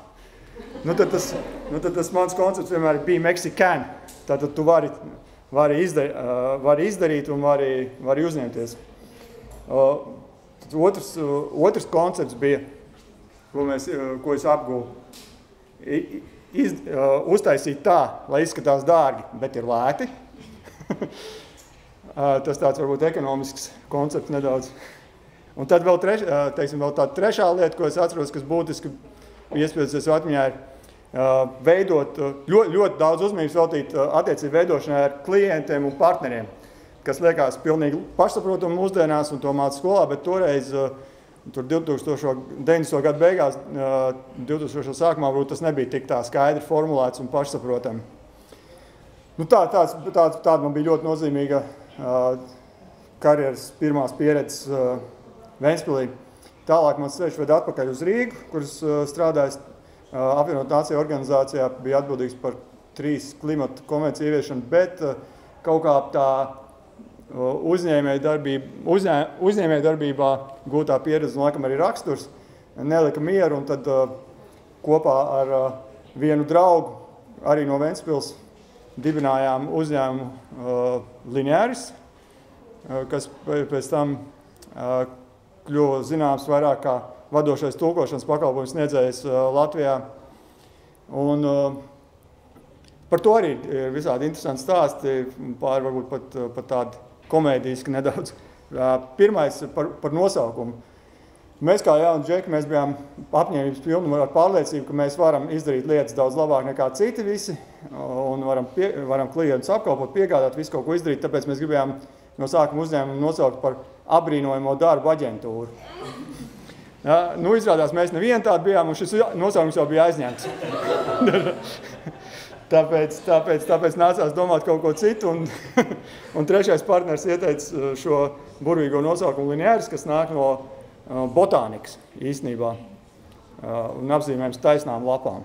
Tad tas mans koncepts vienmēr bija Mexican. Tātad tu vari izdarīt un vari uzņemties. Otrs koncepts bija, ko es apgūvu. Uztaisīt tā, lai izskatās dārgi, bet ir lēti. Tas tāds varbūt ekonomisks koncepts nedaudz. Un tad vēl tāda trešā lieta, ko es atceros, kas būtiski iespējas atmiņā ir veidot, ļoti daudz uzmanības veltīt attiecību veidošanai ar klientiem un partneriem, kas liekas pilnīgi pašsaprotami mūsdienās un to māca skolā, bet toreiz, tur 90. gadu beigās, 2000. sākumā, varbūt tas nebija tik tā skaidri formulēts un pašsaprotami. Nu, tāda man bija ļoti nozīmīga karjeras pirmās pieredzes Ventspilī. Tālāk man ceļš ved atpakaļ uz Rīgu, kuras strādājis apvienot nāciju organizācijā, bija atbildīgs par 3 klimata konvenciju ieviešanu, bet kaut kā tā uzņēmēja darbībā gūtā pieredze, un laikam arī raksturs, nelika mieru, un tad kopā ar vienu draugu, arī no Ventspils, dibinājām uzņēmumu Linearis, kas pēc tam kļuva zināms vairāk kā vadošais tulkošanas pakalpojums sniedzējs Latvijā. Un par to arī ir visādi interesanti stāsti, pāri varbūt pat tādi komēdiski nedaudz. Pirmais par nosaukumu. Mēs kā jauni džeki, mēs bijām apņēmības pilni ar pārliecību, ka mēs varam izdarīt lietas daudz labāk nekā citi visi un varam klientus apkalpot, piegādāt, visu kaut ko izdarīt, tāpēc mēs gribējām no sākuma uzņēmumu nosaukt par apbrīnojamo darbu aģentūru. Ja, nu, izrādās, mēs nevienu tādu bijām, un šis nosaukums jau bija aizņemts. tāpēc nācās domāt kaut ko citu, un trešais partners ieteica šo burvīgo nosaukumu Linearis, kas nāk no botānikas īstenībā, un apzīmējums taisnām lapām.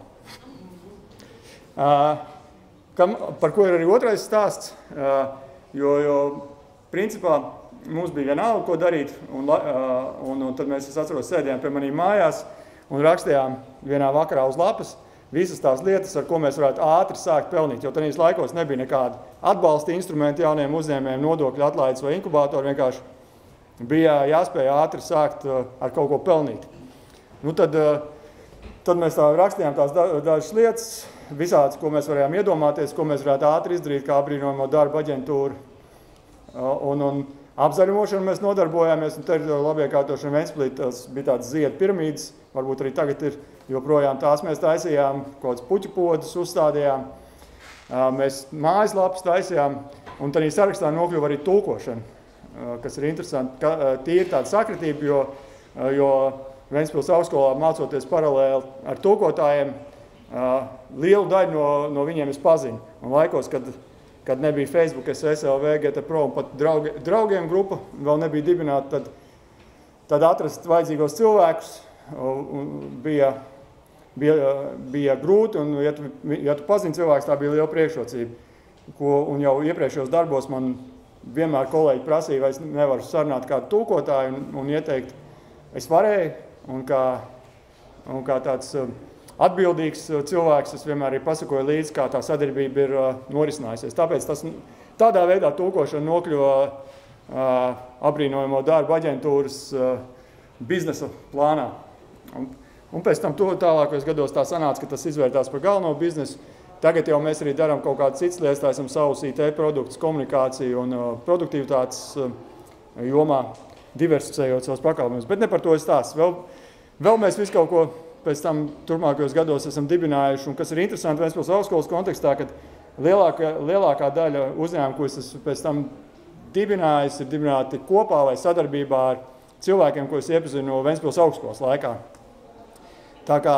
Par ko ir arī otrais stāsts, jo principā mums bija vienalga, ko darīt, un tad mēs, es atceros, sēdējām pie manīm mājās un rakstījām vienā vakarā uz lapas visas tās lietas, ar ko mēs varētu ātri sākt pelnīt, jo tajos laikos nebija nekāda atbalsta instrumenti jauniem uzņēmējiem, nodokļu atlaides vai inkubātori, vienkārši bija jāspēj ātri sākt ar kaut ko pelnīt. Nu, tad mēs tā rakstījām tās dažas lietas, visādas, ko mēs varējām iedomāties, ko mēs varētu ātri izdarīt, kā apbrīnojamo darba aģentūru. Un apzaļumošanu mēs nodarbojāmies, un te ir labiekārtošana Ventspilī, tas bija tāds ziedu piramīdas, varbūt arī tagad ir joprojām tās mēs taisījām, kaut kāds puķu podus uzstādījām, mēs mājaslapas taisījām, un tad sarakstā nokļuva arī tulkošana, kas ir interesanti, tīri tāda sakritība, jo Ventspils augstskolā mācoties paralēli ar tulkotājiem, lielu daļu no viņiem es pazinu, un laikos, kad nebija Facebook, SLV, GT Pro un pat draugiem grupa vēl nebija dibināta, tad atrast vajadzīgos cilvēkus bija grūti, un ja tu pazini cilvēks, tā bija liela priekšrocība. Un jau iepriekšējos darbos man vienmēr kolēģi prasīja, vai es nevaru sarunāt kādu tulkotāju un ieteikt, es varēju, un kā tāds atbildīgs cilvēks, es vienmēr arī pasakoju līdzi, kā tā sadarbība ir norisinājusies. Tāpēc tādā veidā tulkošana nokļuva apbrīnojamo darbu aģentūras biznesa plānā. Un pēc tam tālākos gados tā sanāca, ka tas izvērtās par galveno biznesu. Tagad jau mēs arī darām kaut kādas citas lietas, tā esam savus IT produktus, komunikāciju un produktivitātes jomā diversificējot savus pakalpojumus. Bet ne par to es stāstu. Vēl mēs visu kaut ko pēc tam turpmākajos gados esam dibinājuši, un kas ir interesanti Ventspils augstskolas kontekstā, kad lielākā daļa uzņēmumu, ko es esmu pēc tam dibinājis, ir dibināti kopā vai sadarbībā ar cilvēkiem, ko es iepazinu Ventspils augstskolas laikā. Tā kā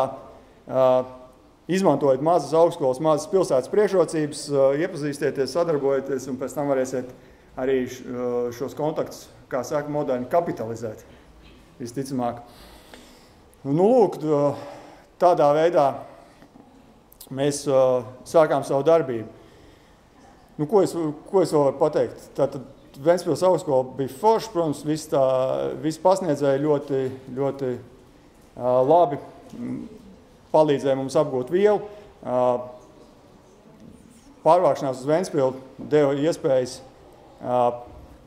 izmantojot mazas augstskolas, mazas pilsētas priekšrocības, iepazīstieties, sadarbojieties, un pēc tam varēsiet arī šos kontaktus, kā saka, moderni kapitalizēt, visticamāk. Nu, lūk, tādā veidā mēs sākām savu darbību. Nu, ko es vēl varu pateikt? Tātad Ventspils augstskola bija forša, protams, visi pasniedzēji ļoti labi palīdzēja mums apgūt vielu. Pārvākšanās uz Ventspilu deva iespējas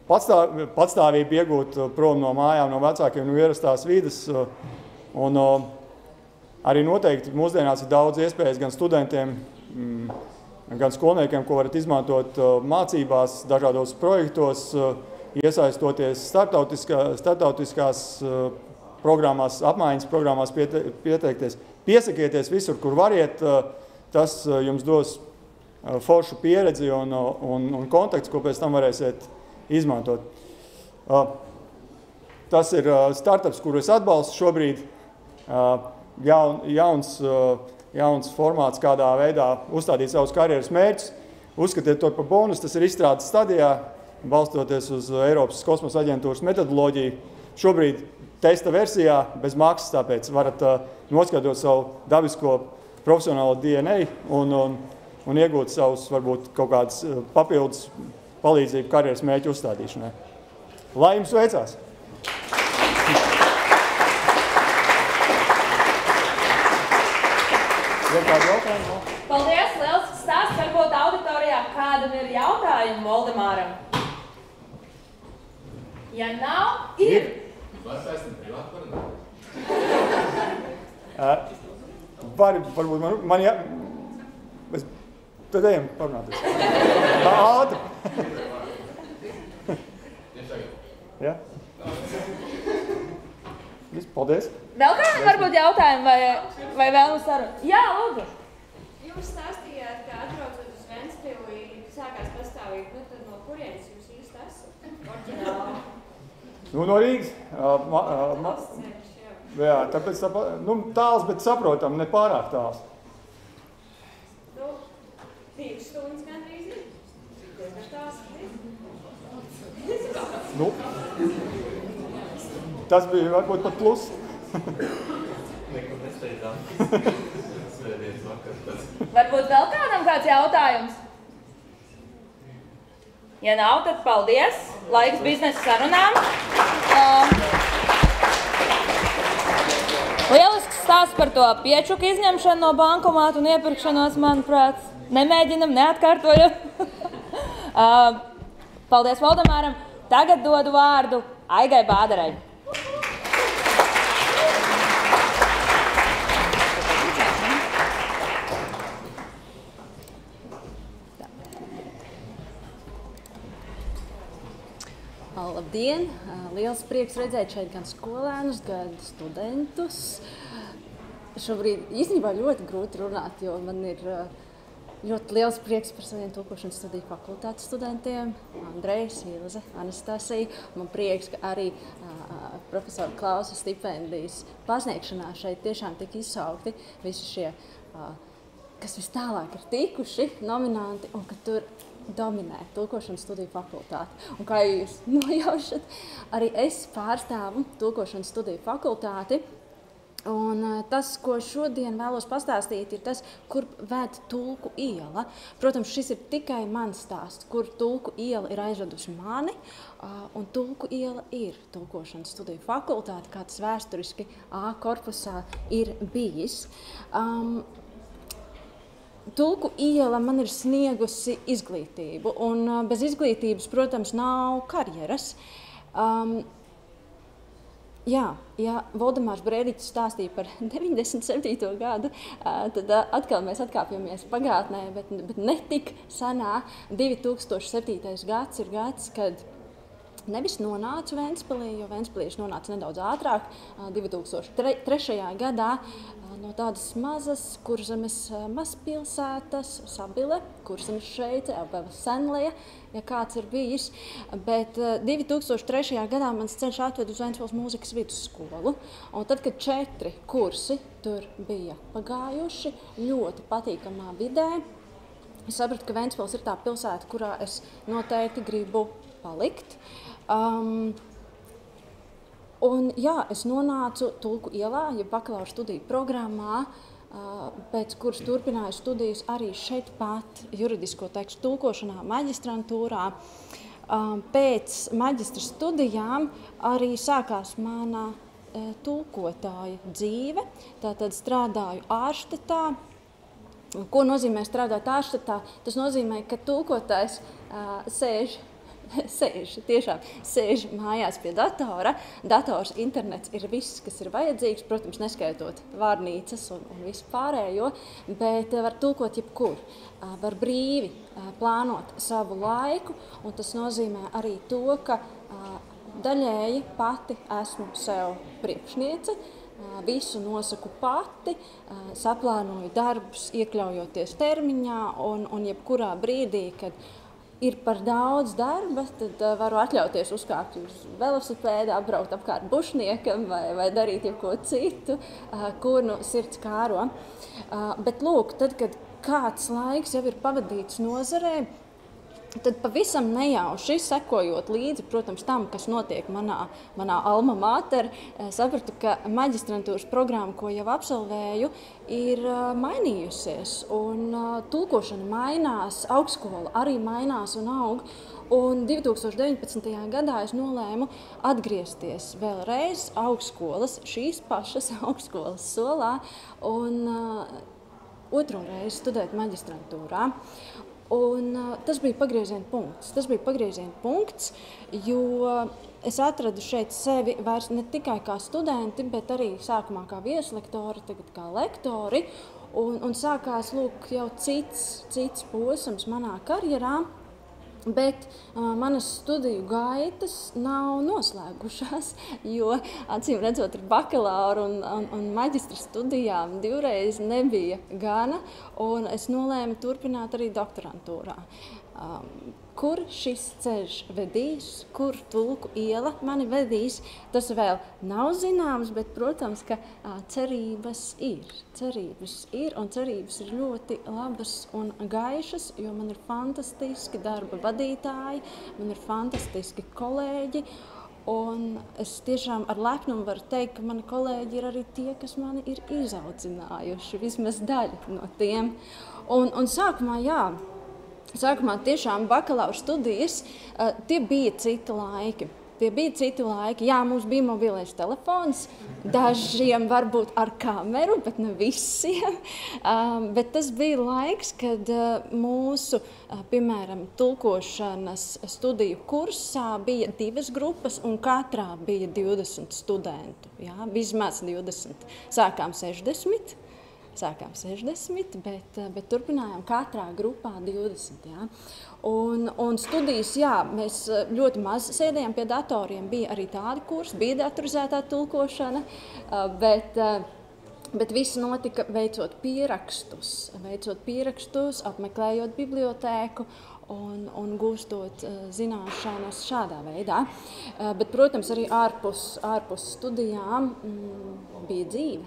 patstāvību iegūt prom no mājām, no vecākiem, no ierastās vides. Un arī noteikti mūsdienās ir daudz iespējas gan studentiem, gan skolniekiem, ko varat izmantot mācībās, dažādos projektos, iesaistoties starptautiskās programmās, apmaiņas programmās pieteikties. piesakieties visur, kur variet, tas jums dos foršu pieredzi un kontakts, ko pēc tam varēsiet izmantot. Tas ir startups, kuru es atbalstu šobrīd, jauns formāts, kādā veidā uzstādīt savus karjeras mērķus. Uzskatiet to par bonus, tas ir izstrādes stadijā, balstoties uz Eiropas kosmosa aģentūras metodoloģiju. Šobrīd testa versijā bez maksas, tāpēc varat noskaidrot savu dabisko profesionālo DNA un iegūt savus, varbūt, kaut kādas papildus palīdzību karjeras mērķu uzstādīšanai. Lai jums veicās! Ir kādi jautājumi? Paldies, liels stāsts. Varbūt auditorijā kādam ir jautājumi Voldemāram? Ja nav, ir. Varbūt man tad ejam parunāties. Ātri. Ja? Paldies. Vēl kādam varbūt jautājumi vai vēlamies sarunu? Jā, lūdzu. Jūs stāstījāt, ka atbraucot uz Ventspili sākās pastāvīt, tad no kurienes jūs īsti esat? Oriģināli. No Rīgas. Jā, tāpēc tāls, bet saprotam, ne pārāk tāls. 2 stundas gandrīz ir. Tas bija varbūt pat plus. Nekur nesteidzām. Svētdienas vakar. Varbūt vēl kādam kāds jautājums? Ja nav, tad paldies. Laiks biznesa sarunām. Lielisks stāsts par to piečuku izņemšanu no bankomātu un iepirkšanos, manuprāt. Nemēģinam, neatkārtojam. Paldies Voldemāram. Tagad dodu vārdu Aigai Bādarai. Labdien! Liels prieks redzēt šeit gan skolēnus, gan studentus. Šobrīd īstenībā ļoti grūti runāt, jo man ir ļoti liels prieks par saviem tulkošanas studiju fakultātes studentiem. Andrejs, Ilze, Anastasija. Man prieks, ka arī profesora Klausa stipendijas pasniegšanā šeit tiešām tika izsaukti visi šie, kas vis tālāk ir tikuši nominanti un ka tur dominē tulkošanas studiju fakultāti. Un kā jūs nojaušat, arī es pārstāvu tulkošanas studiju fakultāti. Un tas, ko šodien vēlos pastāstīt, ir tas, kur ved Tulku iela. Protams, šis ir tikai mans stāsts, kur Tulku iela ir aizvedusi mani, un Tulku iela ir tulkošanas studiju fakultāte, kā tas vēsturiski A korpusā ir bijis. Tulku iela man ir sniegusi izglītību, un bez izglītības, protams, nav karjeras. Ja Voldemārs Brēdiķis stāstīja par 97. gadu, tad atkal mēs atkāpjamies pagātnē, bet ne tik senā. 2007. gads ir gads, kad nevis nonāca Ventspilī, jo Ventspilieši nonāca nedaudz ātrāk. 2003. gadā no tādas mazas Kurzemes mazpilsētas, Sabile, Kurzemes Šveice, vēl Senlija, ja kāds ir bijis. Bet 2003. gadā mans ceļš atved uz Ventspils mūzikas vidusskolu. Un tad, kad 4 kursi tur bija pagājuši ļoti patīkamā vidē, es sapratu, ka Ventspils ir tā pilsēta, kurā es noteikti gribu palikt. Un jā, es nonācu Tulku ielā, ja bakalaura studiju programmā, pēc kuras turpināju studijas arī šeit pat juridisko tekstu tulkošanā maģistrantūrā. Pēc maģistra studijām arī sākās mana tulkotāja dzīve. Tātad strādāju ārštatā. Ko nozīmē strādāt ārštatā? Tas nozīmē, ka tulkotājs sēž mājās pie datora. Dators, internets ir viss, kas ir vajadzīgs, protams, neskaitot vārnīcas un visu pārējo, bet var tulkot jebkur. Var brīvi plānot savu laiku, un tas nozīmē arī to, ka daļēji pati esmu sev priekšniece, Visu nosaku pati, saplānoju darbus, iekļaujoties termiņā, un jebkurā brīdī, kad ir par daudz darba, tad varu atļauties uzkāpt uz velosipēda, apbraukt apkārt bušniekam vai darīt jebko citu, kur nu sirds kāro. Bet lūk, tad, kad kāds laiks jau ir pavadīts nozarē, tad pavisam nejauši, sekojot līdzi, protams, tam, kas notiek manā alma mater, sapratu, ka maģistrantūras programma, ko jau absolvēju, ir mainījusies. Un tulkošana mainās, augstskola arī mainās un aug. Un 2019. gadā es nolēmu atgriezties vēlreiz augstskolas, šīs pašas augstskolas solā un otro reizi studēt maģistrantūrā. Un tas bija pagrieziena punkts. Tas bija pagrieziena punkts, jo es atradu šeit sevi vairs ne tikai kā studenti, bet arī sākumā kā vieslektori, tagad kā lektori. Un sākās lūk jau cits posms manā karjerā. Bet manas studiju gaitas nav noslēgušās, jo, acīm redzot, ar bakalaura un maģistra studijām divreiz nebija gana, un es nolēmu turpināt arī doktorantūrā. Kur šis ceļš vedīs, kur tulku iela mani vedīs, tas vēl nav zināms, bet, protams, ka cerības ir. Cerības ir, un cerības ir ļoti labas un gaišas, jo man ir fantastiski darba vadītāji, man ir fantastiski kolēģi, un es tiešām ar lepnumu varu teikt, ka mani kolēģi ir arī tie, kas mani ir izaudzinājuši, vismaz daļa no tiem. Un sākumā, jā, sākumā tiešām bakalaura studijas, tie bija citi laiki. Jā, mums bija mobilais telefons, dažiem varbūt ar kameru, bet ne visiem. Bet tas bija laiks, kad mūsu, piemēram, tulkošanas studiju kursā bija 2 grupas un katrā bija 20 studentu. Jā, vismaz 20. Sākām 60. Bet turpinājām katrā grupā 20. Jā. Un studijas, jā, mēs ļoti maz sēdējām pie datoriem, bija arī tādi kursi, bija datorizētā tulkošana, bet viss notika veicot pierakstus, apmeklējot bibliotēku un gūstot zināšanas šādā veidā. Bet, protams, arī ārpus studijām bija dzīve.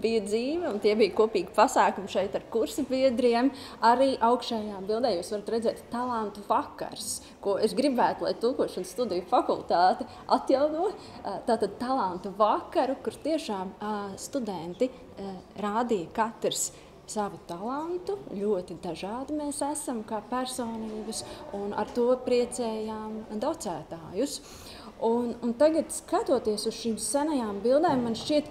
Bija dzīve, un tie bija kopīgi pasākumi šeit ar kursa biedriem. Arī augšējā bildē jūs varat redzēt talantu vakars, ko es gribētu, lai tulkošanas studiju fakultāte atjauno. Tātad talantu vakaru, kur tiešām studenti rādīja katrs savu talantu, ļoti dažādi mēs esam kā personības, un ar to priecējām docētājus. Un tagad, skatoties uz šīm senajām bildēm, man šķiet,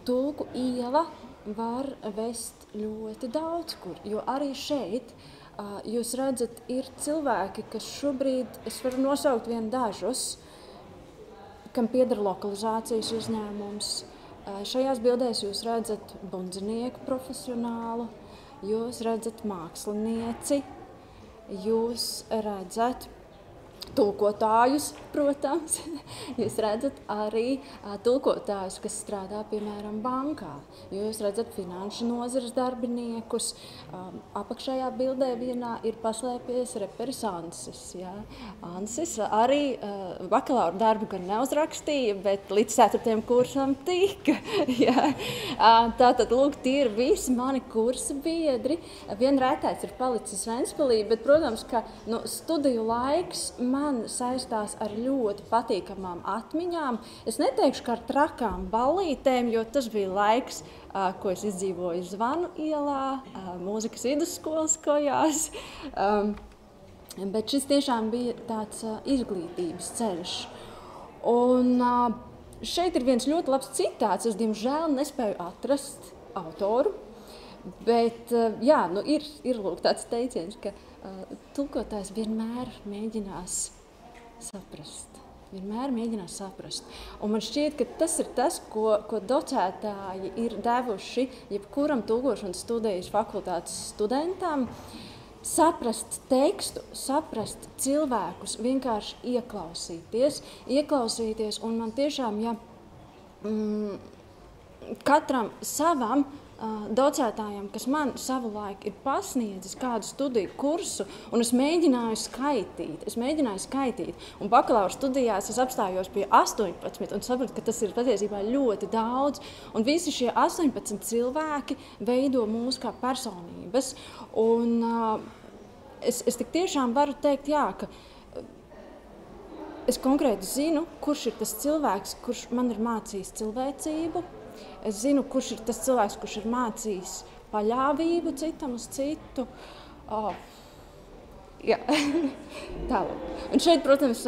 tulku iela var vest ļoti daudz kur, jo arī šeit, jūs redzat, ir cilvēki, kas šobrīd, es varu nosaukt vien dažus, kam pieder lokalizācijas uzņēmums. Šajās bildēs jūs redzat bundzinieku profesionālu, jūs redzat mākslinieci, jūs redzat tulkotājus, protams. Jūs redzat arī tulkotājus, kas strādā, piemēram, bankā. Jūs redzat finanšu nozares darbiniekus. Apakšējā bildē vienā ir paslēpies reperis Ansis. Jā. Ansis arī bakalaura darbu gan neuzrakstīja, bet līdz 4. kursam tika. Jā. Tātad, lūk, tie ir visi mani kursa biedri. Vien rētais ir palicis Ventspilī, bet, protams, ka studiju laiks man saistās ar ļoti patīkamām atmiņām. Es neteikšu, ka ar trakām ballītēm, jo tas bija laiks, ko es izdzīvoju Zvanu ielā, mūzikas vidusskolas kojās. Bet šis tiešām bija tāds izglītības ceļš. Un šeit ir viens ļoti labs citāts. Es, diemžēl, nespēju atrast autoru. Bet, jā, ir lūk tāds teiciens, ka tulkotājs vienmēr mēģinās saprast. Un man šķiet, ka tas ir tas, ko docētāji ir devuši jebkuram tulkošanas studijas fakultātes studentam. Saprast tekstu, saprast cilvēkus, vienkārši ieklausīties. Un man tiešām, ja katram savam docētājam, kas man savulaik ir pasniedzis kādu studiju kursu, un es mēģināju skaitīt. Un bakalaura studijās es apstājos pie 18 un sapratu, ka tas ir patiesībā ļoti daudz. Un visi šie 18 cilvēki veido mūs kā personības. Un es tik tiešām varu teikt, jā, ka es konkrēti zinu, kurš ir tas cilvēks, kurš man ir mācījis cilvēcību. Es zinu, kurš ir tas cilvēks, kurš ir mācījis paļāvību citam uz citu. Jā, tālāk. Un šeit, protams,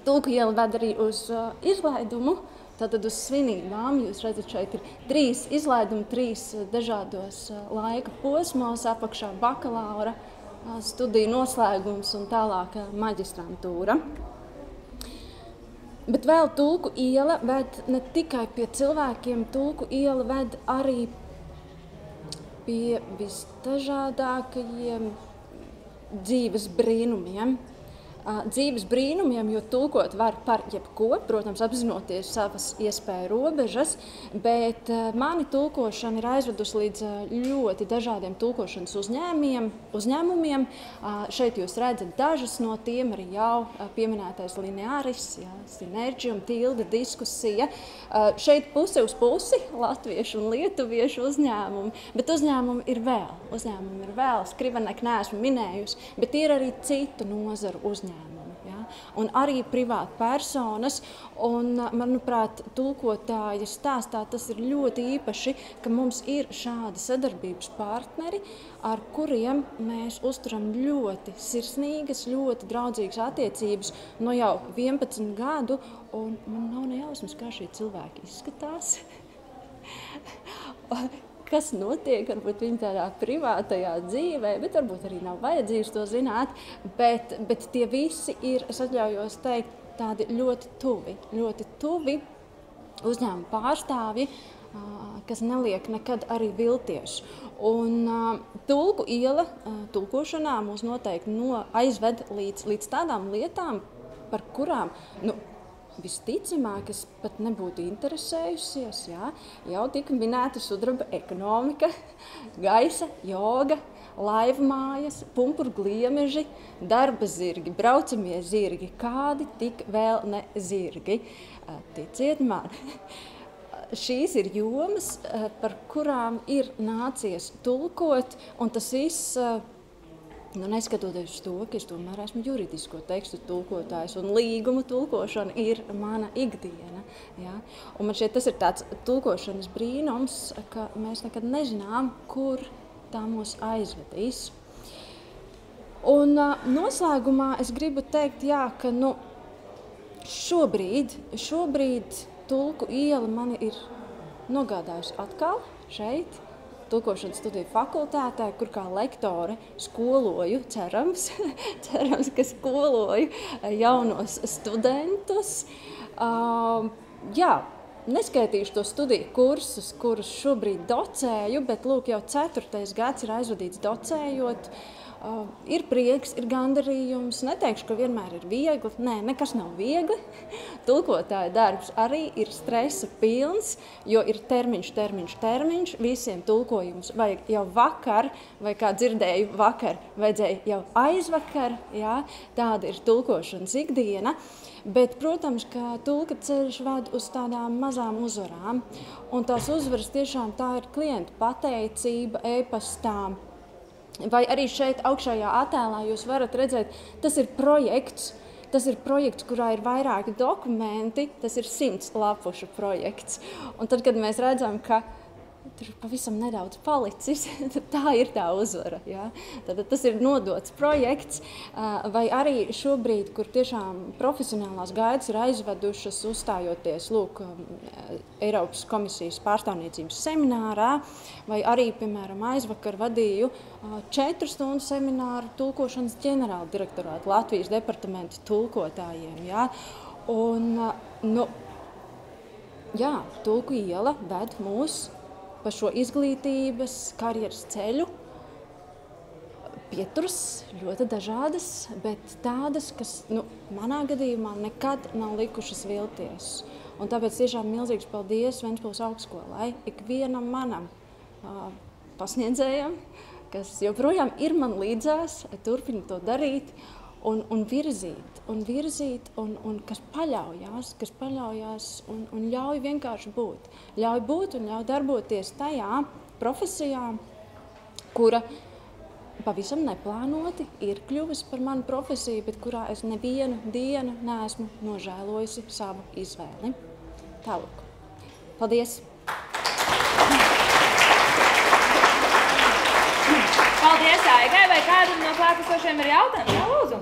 Tulku iela ved arī uz izlaidumu, tātad uz svinībām. Jūs redzat, šeit ir 3 izlaidumi, 3 dažādos laika posmos, apakšā bakalaura studiju noslēgums un tālāk maģistrantūra. Bet vēl Tulku iela ved ne tikai pie cilvēkiem, Tulku iela ved arī pie visdažādākajiem dzīves brīnumiem. Dzīves brīnumiem, jo tulkot var par jebko, protams, apzinoties savas iespēju robežas, bet mani tulkošana ir aizvedusi līdz ļoti dažādiem tulkošanas uzņēmumiem. Šeit jūs redzat dažas no tiem, arī jau pieminētais Linearis, Synergium, Tilde, Diskusija. Šeit puse uz pusi latviešu un lietuviešu uzņēmumi, bet uzņēmumi ir vēl. Skrivenek neesmu minējusi, bet ir arī citu nozaru uzņēmumi. Un arī privāti personas, un, manuprāt, tulkotāja stāstā tas ir ļoti īpaši, ka mums ir šādi sadarbības partneri, ar kuriem mēs uzturam ļoti sirsnīgas, ļoti draudzīgas attiecības no jau 11 gadu, un man nav nejausmas, kā šie cilvēki izskatās. Kas notiek, varbūt viņa tādā privātajā dzīvē, bet varbūt arī nav vajadzības to zināt, bet tie visi ir, es atļaujos teikt, tādi ļoti tuvi uzņēmuma pārstāvji, kas neliek nekad arī vilties. Un Tulku iela tulkošanā mūs noteikti aizved līdz tādām lietām, par kurām, visticamāk, es pat nebūtu interesējusies, jau tika minēta sudraba ekonomika, gaisa, joga, laivmājas, pumpurgliemeži, darba zirgi, braucamie zirgi, kādi tik vēl ne zirgi. Ticiet man, šīs ir jomas, par kurām ir nācies tulkot, un tas viss, neskatoties uz to, ka es tomēr esmu juridisko tekstu tulkotājs, un līguma tulkošana ir mana ikdiena. Ja? Un man šķiet, tas ir tāds tulkošanas brīnums, ka mēs nekad nezinām, kur tā mūs aizvedīs. Un noslēgumā es gribu teikt, ka šobrīd Tulku iela mani ir nogādājusi atkal šeit, tulkošanas studiju fakultātē, kur kā lektore skoloju, cerams, ka skoloju jaunos studentus. Neskaitīšu to studiju kursus, kurus šobrīd docēju, bet lūk, jau 4. gads ir aizvadīts docējot. Ir prieks, ir gandarījums. Neteikšu, ka vienmēr ir viegli. Nē, nekas nav viegli. Tulkotāja darbs arī ir stresa pilns, jo ir termiņš. Visiem tulkojumus vajag jau vakar, vai kā dzirdēju vakar, vajadzēja jau aizvakar. Jā, tāda ir tulkošanas ikdiena. Bet, protams, ka tulka ceļš ved uz tādām mazām uzvarām. Un tās uzvaras tiešām tā ir klientu pateicība, e-pastām. Vai arī šeit augšējā attēlā jūs varat redzēt, tas ir projekts, kurā ir vairāki dokumenti, tas ir 100 lapušu projekts. Un tad, kad mēs redzam, ka tur ir pavisam nedaudz palicis, tad tā ir tā uzvara. Ja? Tad tas ir nodots projekts, vai arī šobrīd, kur tiešām profesionālās gaidas ir aizvedušas uzstājoties Eiropas komisijas pārstāvniecības seminārā, vai arī, piemēram, aizvakar vadīju 4 stundu semināru tulkošanas ģenerāla direktorātu Latvijas departamenta tulkotājiem. Ja? Un, Tulku iela ved mūs pa šo izglītības karjeras ceļu. Pieturas ļoti dažādas, bet tādas, kas manā gadījumā nekad nav likušas vilties. Un tāpēc tiešām milzīgs paldies Ventspils augstskolai, ikvienam manam pasniedzējam, kas joprojām ir man līdzās, turpina to darīt un virzīt, un kas paļaujās un ļauj vienkārši būt. Ļauj būt un ļauj darboties tajā profesijā, kura pavisam neplānoti ir kļuvusi par manu profesiju, bet kurā es nevienu dienu neesmu nožēlojusi savu izvēli. Tālūk. Paldies! Paldies, Aigai! Vai kādam no klātesošiem ir jautājumi? Jā, lūdzu!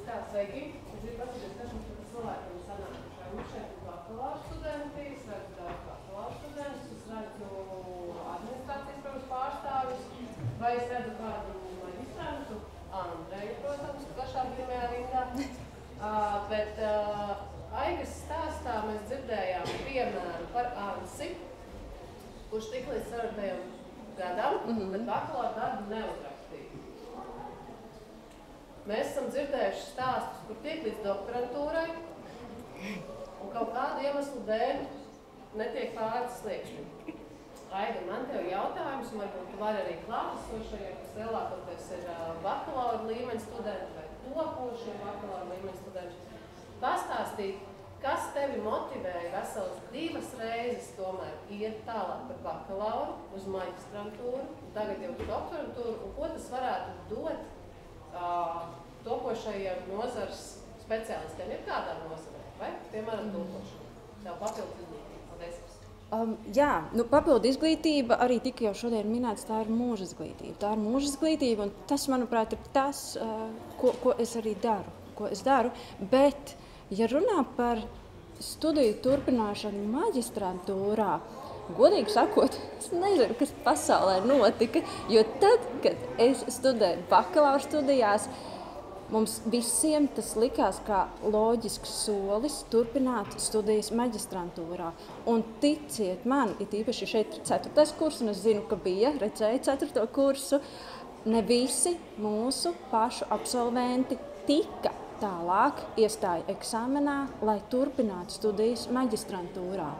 Tā, sveiki! Es gribu paskatīties, kas mums par cilvēkiem sanākuši. Mums šeit ir bakalaura studenti, es redzu daudz bakalaura studentus, es redzu administrācijas programmas pārstāvis, vai es redzu kādu maģistrantu, Andreju, protams, pašā pirmajā rindā. Bet Aigas stāstā mēs dzirdējām piemēru par Ansi, kurš tik līdz 4. gadam, bet bakalaura darbu neuzrakstīja. Mēs esam dzirdējuši stāstus, kur tiek līdz doktorantūrai, un kaut kādu iemeslu dēļ netiek pāris sliekšņi. Aiga, man tev jautājums, un varbūt tu vari arī klātesošajiem, kas lielākoties ir bakalaura līmeņa studenti vai topošie bakalaura līmeņa studenti. Pastāstīt, kas tevi motivēja veselas 2 reizes tomēr iet tālāk par bakalauru uz maģistrantūru, un tagad jau doktorantūru, un ko tas varētu dot topošajiem nozars speciālistiem? Ir kādā nozarē, vai? Piemēram, topošana. Tev papildu izglītība. Paldies. Jā, papildu izglītība arī tika jau šodien minēts, tā ir mūža izglītība. Tā ir mūža izglītība, un tas, manuprāt, ir tas, ko es arī daru. Bet, ja runā par studiju turpināšanu maģistrantūrā, godīgi sakot, es nezinu, kas pasaulē notika, jo tad, kad es studēju bakalaura studijās, mums visiem tas likās kā loģisks solis turpināt studijas maģistrantūrā. Un ticiet man, it īpaši šeit 4. kurs, un es zinu, ka redzēju 4. kursu, ne visi mūsu pašu absolventi tika tālāk iestāja eksāmenā, lai turpinātu studijas maģistrantūrā.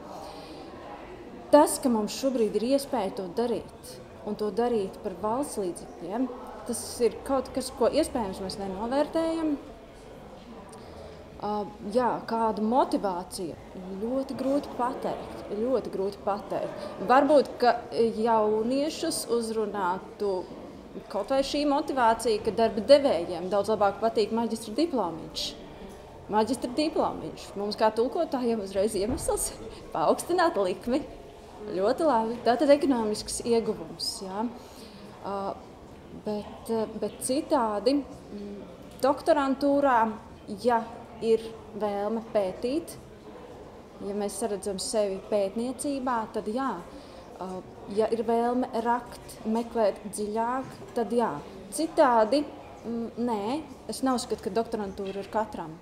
Tas, ka mums šobrīd ir iespēja to darīt, un to darīt par valsts līdzekļiem, tas ir kaut kas, ko iespējams mēs nenovērtējam. Jā, kāda motivācija? Ļoti grūti pateikt. Varbūt, ka jauniešus uzrunātu kaut vai šī motivācija, ka darba devējiem daudz labāk patīk maģistra diplomiņš. Mums kā tulkotājiem uzreiz iemesls paaugstināt likmi. Ļoti labi. Tātad ekonomisks ieguvums. Jā. Bet citādi doktorantūrā, ja ir vēlme pētīt, ja mēs saredzam sevi pētniecībā, tad jā. Ja ir vēlme rakt, meklēt dziļāk, tad jā. Citādi, nē, es neuzskatu, ka doktorantūra ir katram.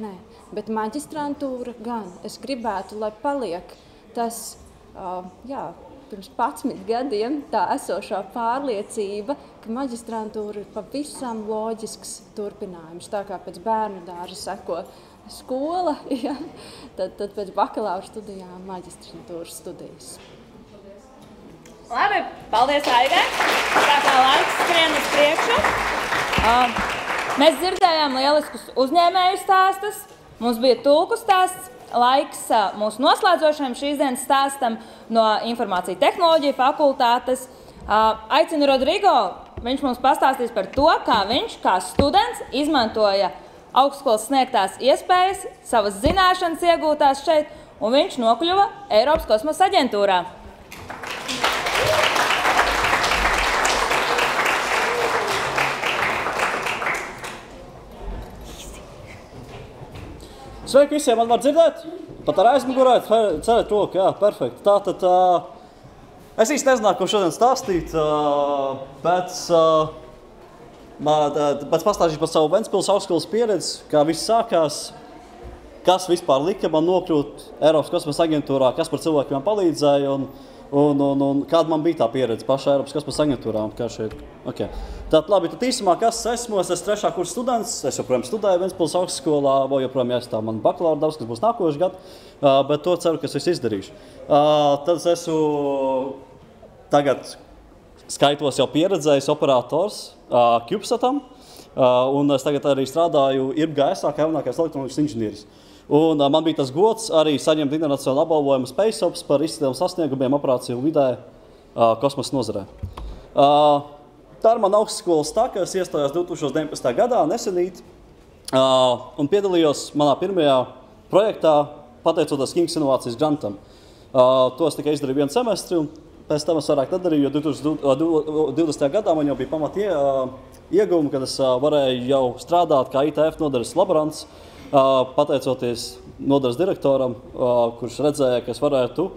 Nē, bet maģistrantūra gan. Es gribētu, lai paliek tas, pirms 11 gadiem tā esošā pārliecība, ka maģistrantūra ir pavisam loģisks turpinājums. Tā kā pēc bērnu dārza seko skola, ja, tad pēc bakalaura studijām maģistrantūras studijas. Labi, paldies Aigai. Tā kā laiks skrien uz priekšu. Mēs dzirdējām lieliskus uzņēmēju stāstus. Mums bija tulku stāsts. Laiks mūsu noslēdzošajam šīs dienas stāstam no Informācija tehnoloģija fakultātes. Aicinu Rodrigo, viņš mums pastāstīs par to, kā viņš, kā students, izmantoja augstskolas sniegtās iespējas, savas zināšanas iegūtās šeit, un viņš nokļuva Eiropas kosmosa aģentūrā. Sveiki visiem, man var dzirdēt? Pat ar aizmugurēt, ceļat roku, jā, perfekti. Tātad, es īsti nezināju, ko šodien stāstīt, bet pastāstīšu par savu Ventspils augstskolas pieredzi, kā viss sākās, kas vispār lika man nokļūt Eiropas kosmosa aģentūrā, kas par cilvēkiem man palīdzēja. Un Un kāda man bija tā pieredze pašā Eiropas kosmosa aģentūrā? Okay. Tātad, labi, tad īsumā, kas esmu? Es esmu 3. kursa students, es joprojām studēju Ventspils augstskolā, vēl joprojām jāizstāv man bakalaura darbs, kas būs nākošais gads, bet to ceru, ka es visu izdarīšu. Tad es esmu tagad skaitos jau pieredzējis operators CubeSatam, un es tagad arī strādāju IRBGS, kā jaunākais elektronikas inženieris. Un man bija tas gods arī saņemt internacionālu apbalvojumu SpaceOps par izciliem sasniegumiem operāciju vidē kosmosa nozarē. Tā ir mana augstskolas taka, es iestājos 2019. gadā nesenīt un piedalījos manā pirmajā projektā, pateicoties Kings inovācijas grantam. To es tikai izdarīju 1 semestri, un pēc tam es vairāk nedarīju, jo 2020. gadā man jau bija pamat ieguvumi, kad es varēju jau strādāt kā ITF nodaļas laborants, pateicoties nodaļas direktoram, kurš redzēja, ka es varētu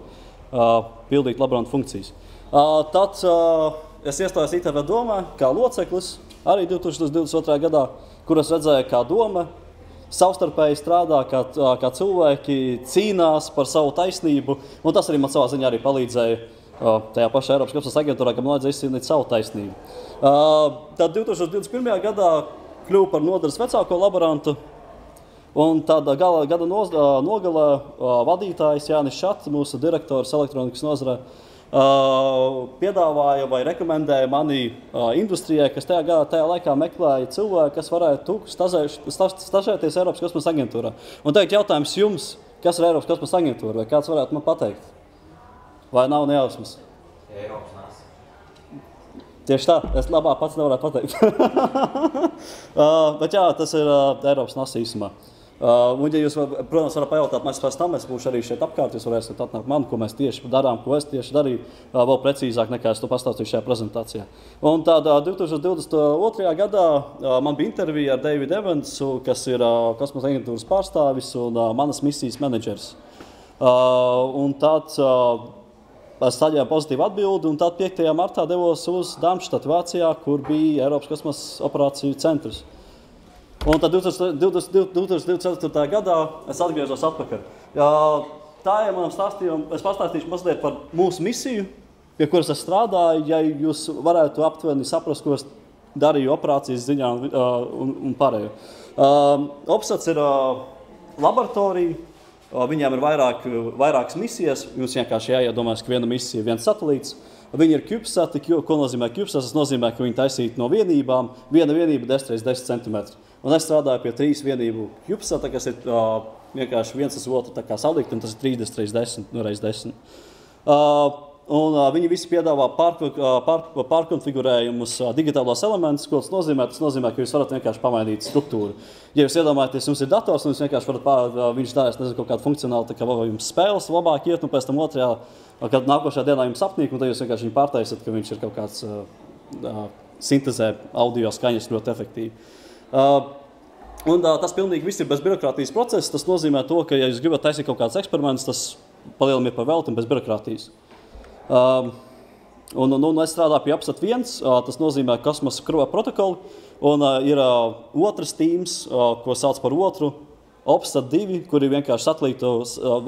pildīt laborantu funkcijas. Tad es iestājos ITV domā kā loceklis, arī 2022. gadā, kur es redzēju, kā doma savstarpēji strādā, kā cilvēki cīnās par savu taisnību, un tas arī man savā ziņā arī palīdzēja tajā pašā Eiropas kosmosa aģentūrā, ka man vajadzēja izcīnīt savu taisnību. Tad 2021. gadā kļuvu par nodaļas vecāko laborantu, un tad gada nogalē vadītājs Jānis Šats, mūsu direktors elektronikas nozarē, piedāvāja vai rekomendēja mani industrijai, kas tajā laikā meklēja cilvēku, kas varētu stažēties Eiropas kosmosa aģentūrā. Un teikt jautājums jums, kas ir Eiropas kosmosa aģentūra, vai kāds varētu man pateikt? Vai nav nejausmas? Eiropas NASA. Tieši tā, es labāk pats nevarētu pateikt. Bet jā, tas ir Eiropas NASA īsumā. Un, ja jūs, protams, varat pajautāt, mēs pēc tam būšu arī šeit apkārt, jūs varēsiet atnākt man, ko mēs tieši darām, ko es tieši darīju, vēl precīzāk nekā es to pastāstīju šajā prezentācijā. Un tādā 2022. gadā man bija intervija ar Davidu Evansu, kas ir kosmosa aģentūras pārstāvis un manas misijas menedžers. Un tad es saņēmu pozitīvu atbildi, un tad 5. martā devos uz Darmstadt, Vācijā, kur bija Eiropas kosmosa operāciju centrs. Un tad 2024. gadā es atgriezos atpakaļ. Tā ir manam stāstījumam. Es pastāstīšu mazliet par mūsu misiju, pie kuras es strādāju, ja jūs varētu aptuveni saprast, ko es darīju operācijas ziņā un pārējo. OPSATs ir laboratorija, viņiem ir vairākas misijas, jums vienkārši jāiedomājas, ka viena misija ir viens satelīts. Viņi ir CubeSati, ko nozīmē CubeSats? Tas nozīmē, ka viņi taisītu no vienībām, viena vienība 10 x 10 cm. Un es strādāju pie 3 vienību CubeSata, kas ir vienkārši viens uz otru tā kā salikt, un tas ir 30 x 10 x 10. Un viņi visi piedāvā pārkonfigurējumus digitālos elementus. Ko tas nozīmē? Tas nozīmē, ka jūs varat vienkārši pamainīt struktūru. Ja jūs iedomājaties, jums ir dators, un jūs vienkārši varat viņš darīs kaut kādu funkcionālu, tā kā jums spēles labāk iet, un pēc tam otrajā, kad nākošajā dienā jums apnīk, un tad jūs vienkārši viņu pārtaisat, ka viņš ir kaut kāds sintezē audio skaņas ļoti efektīvi. Un tas pilnīgi viss ir bez birokrātijas procesa. Tas nozīmē to, ka, ja jūs gribat taisīt kaut kādus eksperimentus, tas palielam ir par velti un bez birokrātijas. Un es strādāju pie OPSAT 1, tas nozīmē kosmosa protokoli, un ir otrs tīms, ko sauc par otru, OPSAT 2, kur ir vienkārši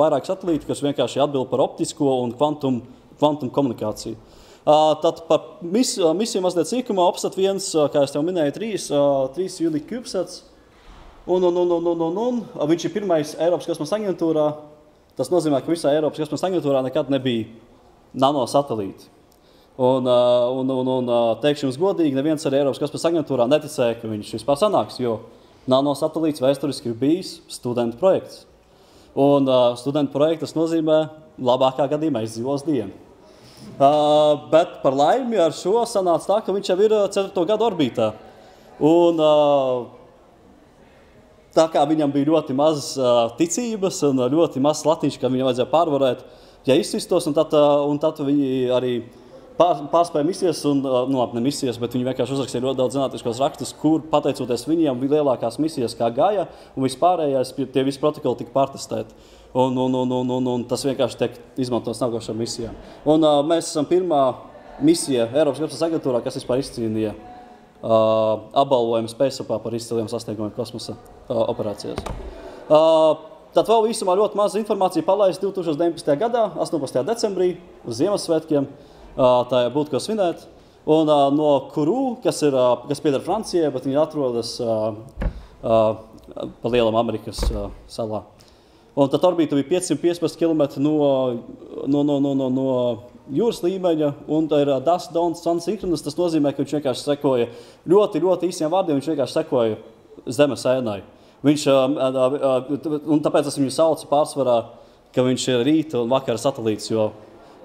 vairāk satelīti, kas vienkārši atbild par optisko un kvantum komunikāciju. Tad par misiju mazliet sīkumā OPSAT 1, kā es tev minēju, 3 unique CubeSats, un viņš ir pirmais Eiropas kosmosa aģentūrā. Tas nozīmē, ka visā Eiropas kosmosa aģentūrā nekad nebija nanosatelīti. Un teikšu jums godīgi, neviens arī Eiropas kosmosa aģentūrā neticēja, ka viņš vispār sanāks, jo nanosatelīts vēsturiski ir bijis studentu projekts. Un studentu projekts nozīmē labākā gadījumā izdzīvos dienu. Bet par laimi ar šo sanāca tā, ka viņš jau ir 4. gadu orbītā. Un tā kā viņam bija ļoti maz ticības un ļoti maz latiņš, ka viņam vajadzēja pārvarēt, ja izsistos, un tad viņi arī pārspēja misijas, ne misijas, bet viņi vienkārši uzrakstīja ļoti daudz zinātniskos rakstus, kur, pateicoties viņiem, bija lielākās misijas kā Gaia, un vispārējais, tie visi protokoli tika pārtestēti. Un tas vienkārši tiek izmantots nākošām misijām. Un mēs esam pirmā misija Eiropas kosmosa aģentūrā, kas vispār izcīnīja apbalvojumu SpaceOpā par izciliem sasniegumiem kosmosa operācijās. Tad vēl īsumā ļoti maza informācija palaista 2019. gadā, 18. decembrī, uz Ziemassvētkiem. Tā būtu, ko svinēt. Un no Kourou, kas pieder Francijai, bet viņi atrodas pa lielam Amerikas salā. Un tad orbīta bija 515 km no jūras līmeņa, un tā ir dusk, dawn, sun synchronous. Tas nozīmē, ka viņš vienkārši sekoja ļoti, ļoti īsiem vārdiem, viņš vienkārši sekoja Zemes ēnai. Un tāpēc es viņu saucu pārsvarā, ka viņš ir rīta un vakara satelīts, jo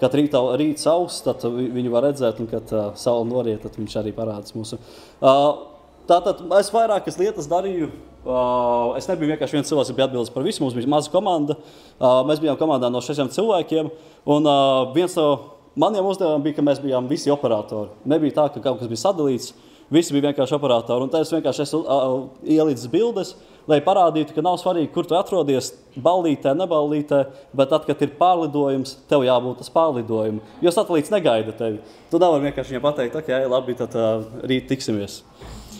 kad rīts augsts, tad viņu var redzēt, un kad saule noriet, tad viņš arī parādās mūsu. Tātad es vairākas lietas darīju. Es nebiju vienkārši viens cilvēks, kas bija atbildīgs par visu. Mums bija maza komanda. Mēs bijām komandā no 6 cilvēkiem. Un viens no maniem uzdevumiem bija, ka mēs bijām visi operatori. Nebija tā, ka kaut kas bija sadalīts. Visi bija vienkārši operatori. Un tā es vienkārši ielīdzu bildes, lai parādītu, ka nav svarīgi, kur tu atrodies, ballītē, neballītē, bet tad, kad ir pārlidojums, tev jābūt tas pārlidojumu. Jo satelīts negaida tevi. Tu nevari vienkārši viņam pateikt, ok, labi, tad rīt tiksimies.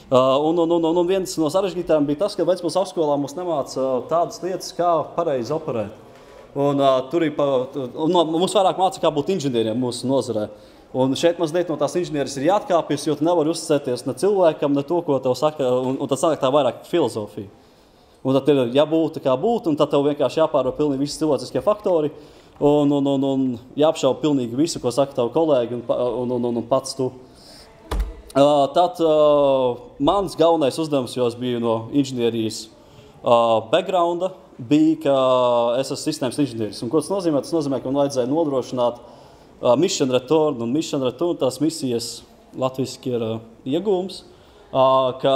Un viens no sarežģītājiem bija tas, ka Ventspils augstskolā mums nemāca tādas lietas, kā pareizi operēt. Un mums vairāk māca, kā būt inženieriem mūsu nozarē. Un šeit mazliet no tās inženieris ir jāatkāpjas, jo tu nevari uzticēties ne cilvēkam, ne to, ko tev saka, un tad sanāk tā vairāk filozofija. Un tad ir jābūt kā būt, un tad tev vienkārši jāpāro pilnīgi visi cilvēciskie faktori, un jāapšauba pilnīgi visu, ko saka tavu kolēģi un pats tu. Tad mans galvenais uzdevums, jo es biju no inženierijas backgrounda, bija, ka es esmu sistēmas inženieris. Un ko tas nozīmē? Tas nozīmē, ka man vajadzēja nodrošināt mission return, un mission return tās misijas latviski ir iegūms, ka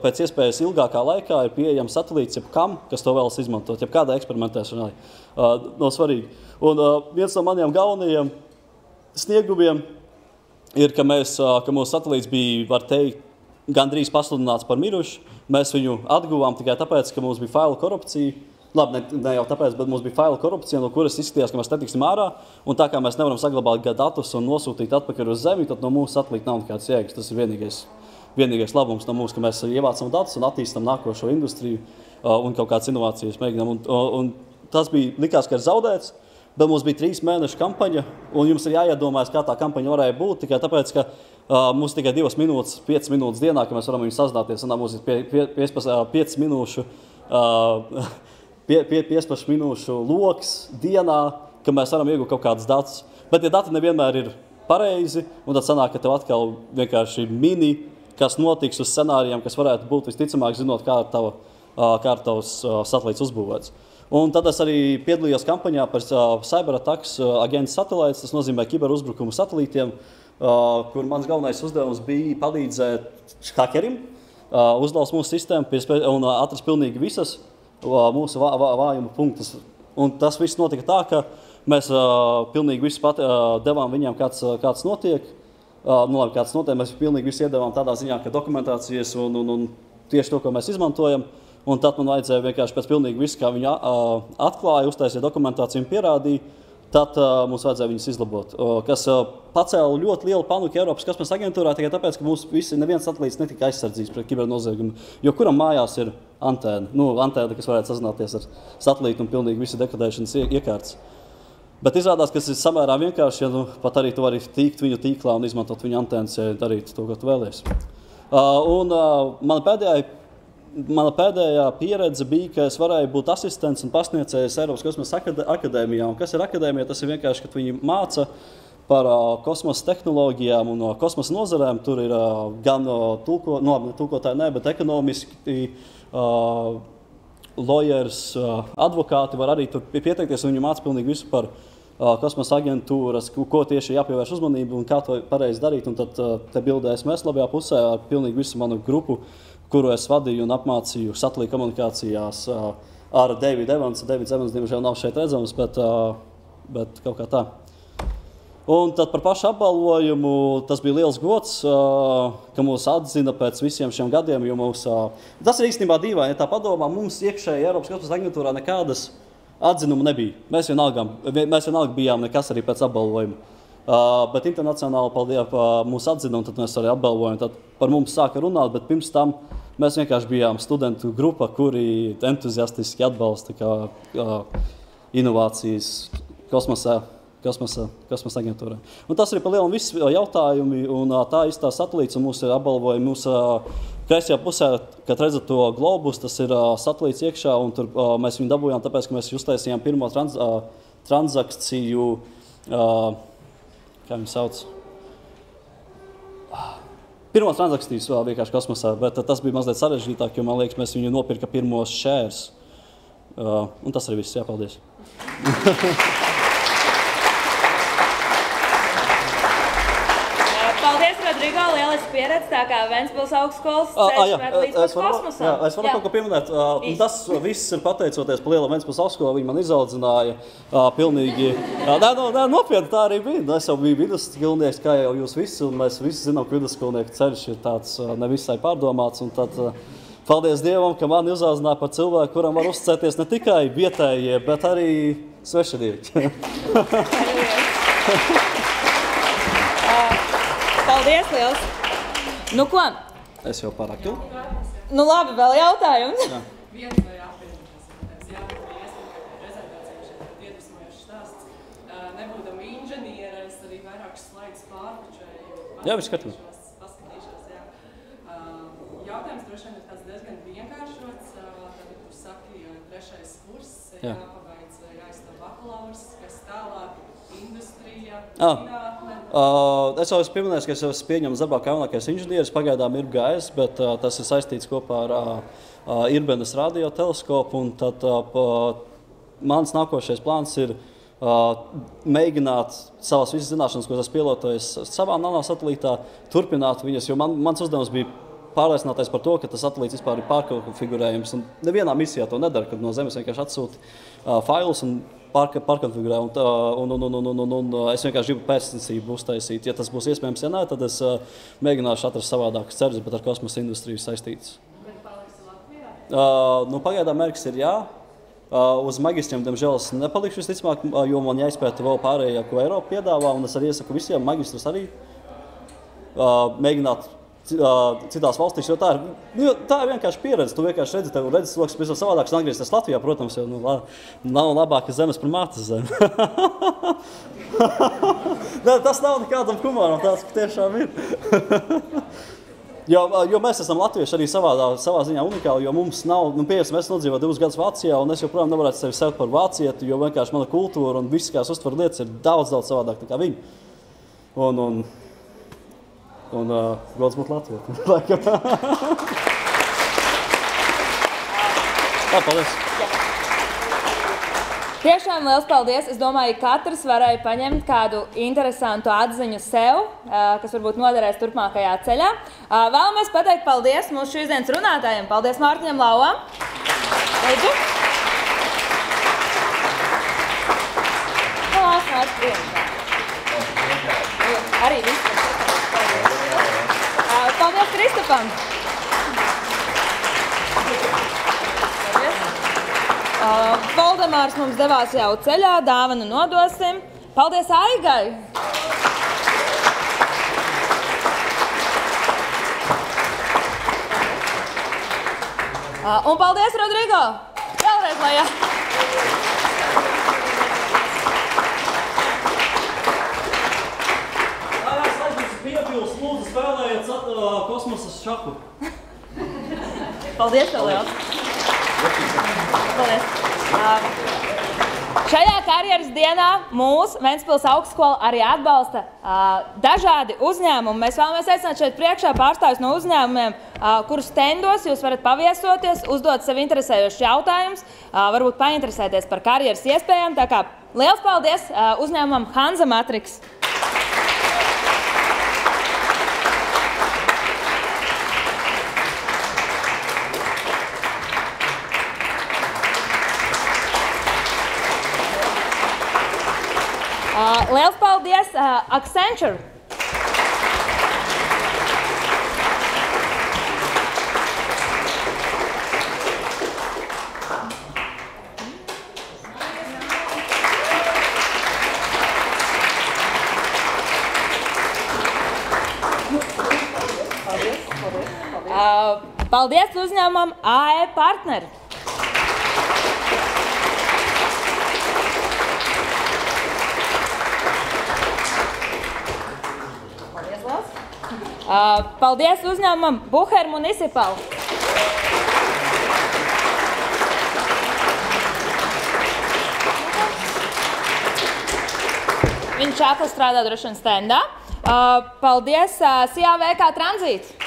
pēc iespējas ilgākā laikā ir pieejams satelīts jebkam, kas to vēlas izmantot, jebkādai eksperimentēšanai. Nav svarīgi. Un viens no maniem galvenajiem sniegumiem ir, ka mūsu satelīts bija, var teikt, gandrīz pasludināts par mirušu. Mēs viņu atguvām tikai tāpēc, ka mums bija failu korupcija. Labi, ne jau tāpēc, bet mums bija failu korupcija, no kuras izskatījās, ka mēs netiksim ārā. Un tā kā mēs nevaram saglabāt datus un nosūtīt atpakaļ uz Zemi, tad no mūsu satelīta nav nekāds jēgas. Tas ir vienīgais labums no mums, ka mēs ievācam datus un attīstam nākošo industriju un kaut kādas inovācijas mēģinām. Un tas bija, likās, ka ir zaudēts. Bet mums bija 3 mēnešu kampaņa, un jums ir jāiedomājas, kā tā kampaņa varēja būt, tikai tāpēc, ka mums tikai 2 minūtes, 5 minūtes dienā, ka mēs varam viņu sazināties, un mums ir 5 minūšu loks dienā, ka mēs varam iegūt kaut kādus datus. Bet tie dati nevienmēr ir pareizi, un tad sanāk, ka tev atkal vienkārši mini, kas notiks uz scenārijiem, kas varētu būt visticamāk, zinot, kā ir tavs satelīts uzbūvēts. Un tad es arī piedalījos kampaņā par cyberattacks against satellites, tas nozīmē kiberuzbrukumu satelītiem, kur mans galvenais uzdevums bija palīdzēt hakerim, uzlauzt mūsu sistēmu un atrast pilnīgi visas mūsu vājuma punktus. Un tas viss notika tā, ka mēs pilnīgi visu devām viņiem, kāds notiek. Kāds notiek, mēs pilnīgi visu iedevām tādā ziņā, ka dokumentācijas un tieši to, ko mēs izmantojam. Un tad man vajadzēja vienkārši pēc pilnīgi visu, kā viņi atklāja, uztaisīja dokumentāciju un pierādīja, tad mums vajadzēja viņus izlabot. Kas pacēla ļoti lielu paniku Eiropas kosmosa aģentūrā, tikai tāpēc, ka mums neviens satelīts netika aizsardzīts pret kibernoziegumu, jo kuram mājās ir antēna, antēna, kas varētu sazināties ar satelītu un pilnīgi visu dekodēšanas iekārtas. Bet izrādās, ka tas ir samērā vienkārši, ja pat arī tu vari tīkt viņu tīklā un izmantot viņu antēnas, ja darīt to, ko tu vēlies. Mana pēdējā pieredze bija, ka es varēju būt asistents un pasniedzējs Eiropas kosmosa akadēmijā. Un kas ir akadēmija? Tas ir vienkārši, ka viņi māca par kosmosa tehnoloģijām un kosmosa nozarēm. Tur ir gan tulkotāji, bet ekonomiski lawyers, advokāti var arī tur pieteikties, un viņi māca pilnīgi visu par kosmosa aģentūras, ko tieši jāpievērš uzmanību un kā to pareizi darīt. Un tad te bildē esmu labajā pusē ar pilnīgi visu manu grupu, kuru es vadīju un apmācīju satelīta komunikācijās ar Davidu Evansu. Davids Evans, diemžēl, nav šeit redzams, bet kaut kā tā. Un tad par pašu apbalvojumu tas bija liels gods, ka mūs atzina pēc visiem šiem gadiem, jo tas ir īstenībā dīvaini, ja tā padomā, mums iekšēji Eiropas kosmosa aģentūrā nekādas atzinuma nebija. Mēs vienalga bijām nekas arī pēc apbalvojuma. Bet internacionāli mūs atzina, un tad mēs arī apbalvojam. Tad par mums sāka runāt, bet pirms tam Mēs vienkārši bijām studentu grupa, kuri entuziastiski atbalsta inovācijas kosmosa aģentūrā. Un tas arī pa lielam viss jautājumi, un tā īstā satelīts, un mūsu apbalvojumi mūsu kreisajā pusē, kad redzat to globus, tas ir satelīts iekšā, un tur mēs viņu dabūjām, tāpēc, ka mēs uztaisījām pirmo transakciju, kā viņu sauc? Pirmo transakcijas vienkārši kosmosā, bet tas bija mazliet sarežģītāk, jo, man liekas, mēs viņu nopirka pirmos shares. Un tas arī viss. Jā, paldies. Paldies, Rodrigo, lieliski pieredze, tā kā Ventspils augstskolas ceļš ved līdz pat kosmosam. Jā, es varu kaut ko pieminēt. Un tas viss ir pateicoties par lielo Ventspils augstskolu, viņi man izaudzināja pilnīgi. Nē, nopietni tā arī bija. Es jau biju vidusskolnieks, kā jau jūs visi, un mēs visi zinām, ka vidusskolnieku ceļš ir tāds nevisai pārdomāts. Un tad paldies Dievam, ka mani izaudzināja par cilvēku, kuram var uzticēties ne tikai vietējie, bet arī svešinieki. Paldies, liels! Nu ko? Es jau pārāk jau. Nu labi, vēl jautājums. Jā. Viens vai apvienotās jautājums, bija iespējams prezentācija šeit iedvesmojošs stāsts. Nebūdama inženiere, es arī vairākus slaidus pārpučēju. Jā, viss kārtībā. Paskatīšos, jā. Jautājums droši vien ir tāds diezgan vienkāršots. Tad tu saki, 3. kurs, jāpabeidz, jāizstāv bakalaurs, kas tālāk, industrija, zinātne. Es jau esmu pieminējis, ka es esmu pieņemts darbā kā jaunākais inženieris, pagaidām ir gājis, bet tas ir saistīts kopā ar Irbenes radioteleskopu, un tad mans nākošais plāns ir mēģināt savas visas zināšanas, ko esmu pielietojis savā nanosatelītā, turpināt viņas, jo mans uzdevums bija pārliecināties par to, ka tas satelīts vispār ir pārkonfigurējums, un nevienā misijā to nedara, kad no Zemes vienkārši atsūta failus un pārkonfigurē, un es vienkārši gribu pēctecību uztaisīt. Ja tas būs iespējams, ja nē, tad es mēģināšu atrast savādākas ceļus, bet ar kosmosa industriju saistītas. Bet paliksi Latvijā? Pagaidām mērķis ir jā. Uz magistriem, diemžēl, es nepalikšu visticamāk, jo man jāizpēta vēl pārējā, ko Eiropa piedāvā, un es arī iesaku visiem magistrus arī mēģināt citās valstīs, jo tā ir vienkārši pieredze. Tu vienkārši redzi, tev redzes loks pavisam savādāks un atgriezties Latvijā, protams, jo nav labākas zemes par mātes zemi. Nē, tas nav nekādam humoram, tāds tiešām ir. Jo mēs esam latvieši arī savā ziņā unikāli, jo mums nav, piemēram, es nodzīvoju 2 gadus Vācijā, un es joprojām nevarētu sevi saukt par vācieti, jo vienkārši mana kultūra un viss, kā es uztveru lietas, ir daudz savādāk nekā viņi. Un gods būt Latvijai. Paldies! Tiešām liels paldies! Es domāju, ka katrs varēja paņemt kādu interesantu atziņu sev, kas varbūt noderēs turpmākajā ceļā. Vēlamies pateikt paldies mūsu šīsdienas runātājiem. Paldies Mārtiņam Lauvam! Lūdzu! Arī viss. Paldies Kristapam! Valdemārs mums devās jau ceļā, dāvanu nodosim. Paldies Aigai! Un paldies Rodrigo! Vēlreiz, lai jā! Piepils, lūdzu, spēlējiet kosmosa šaku. Paldies, tev liels. Paldies. Šajā karjeras dienā mūs Ventspils augstskola arī atbalsta dažādi uzņēmumi. Mēs vēlamies aicināt šeit priekšā pārstāvjus no uzņēmumiem, kurus stendos jūs varat paviesoties, uzdot sev interesējošus jautājumus, varbūt painteresēties par karjeras iespējām. Tā kā liels paldies uzņēmumam Hansa Matrix. Liels paldies Accenture! Paldies uzņēmumam AE Partneri! Paldies uzņēmumam Buher Municipal! Viņš šākli strādā droši vien standā. Paldies CAVK Tranzīts!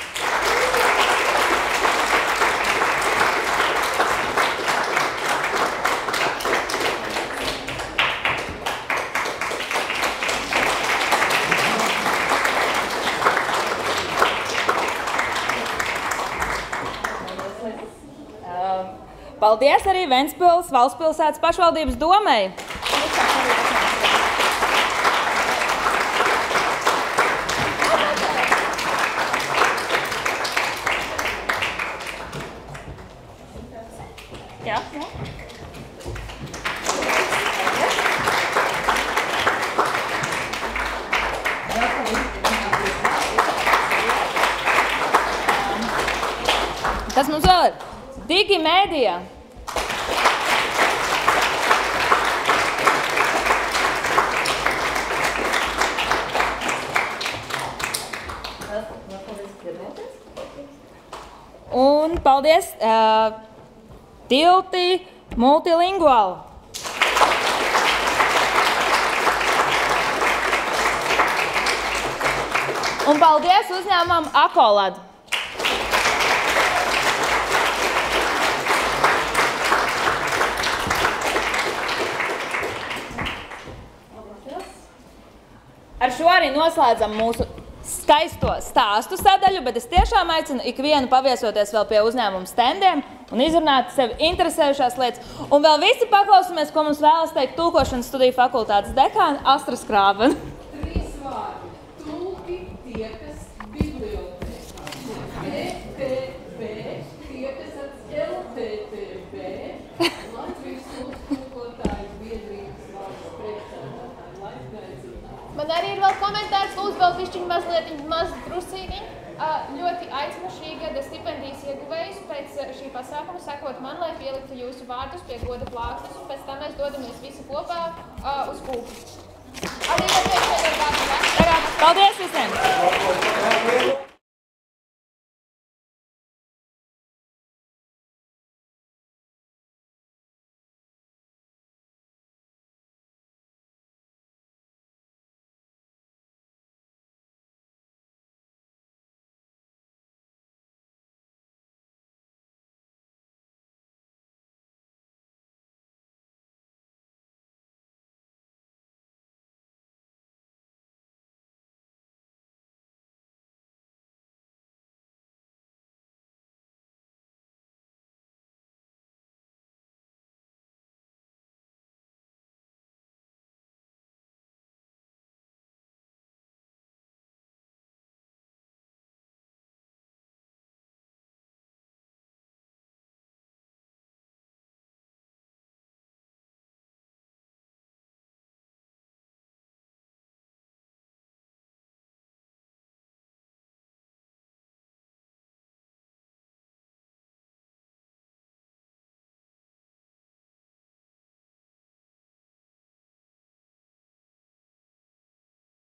Paldies arī Ventspils valstspilsētas pašvaldības domei. Jā. Kas mums vēl ir? Digi Mēdija. Un paldies Tilti Multilingual. Un paldies uzņēmumam Akolad. Ar šo arī noslēdzam mūsu skaisto stāstu sadaļu, bet es tiešām aicinu ikvienu paviesoties vēl pie uzņēmuma standiem un izrunāt sevi interesējušās lietas. Un vēl visi paklausāmies, ko mums vēlas teikt tulkošanas studiju fakultātes dekāna Astra Skrābena. 3 vārdi. Tulki tiekas bibliotēkā. ETB tiekas LTTB. Latvijas tulkotāju biedrības valsts priekšsēdētāju laikgaidzītā. Man arī ir vēl komentārs, lūdzu vēl pišķiņu mazliet maz drusīni. Ļoti aicinu šī gada stipendijas ieguvējus pēc šī pasākuma sekot man, lai pieliktu jūsu vārdus pie goda plāksnes, un pēc tam mēs dodamies visi kopā uz kūku. Arī vēl priekšēdē vārdu. Paldies visiem!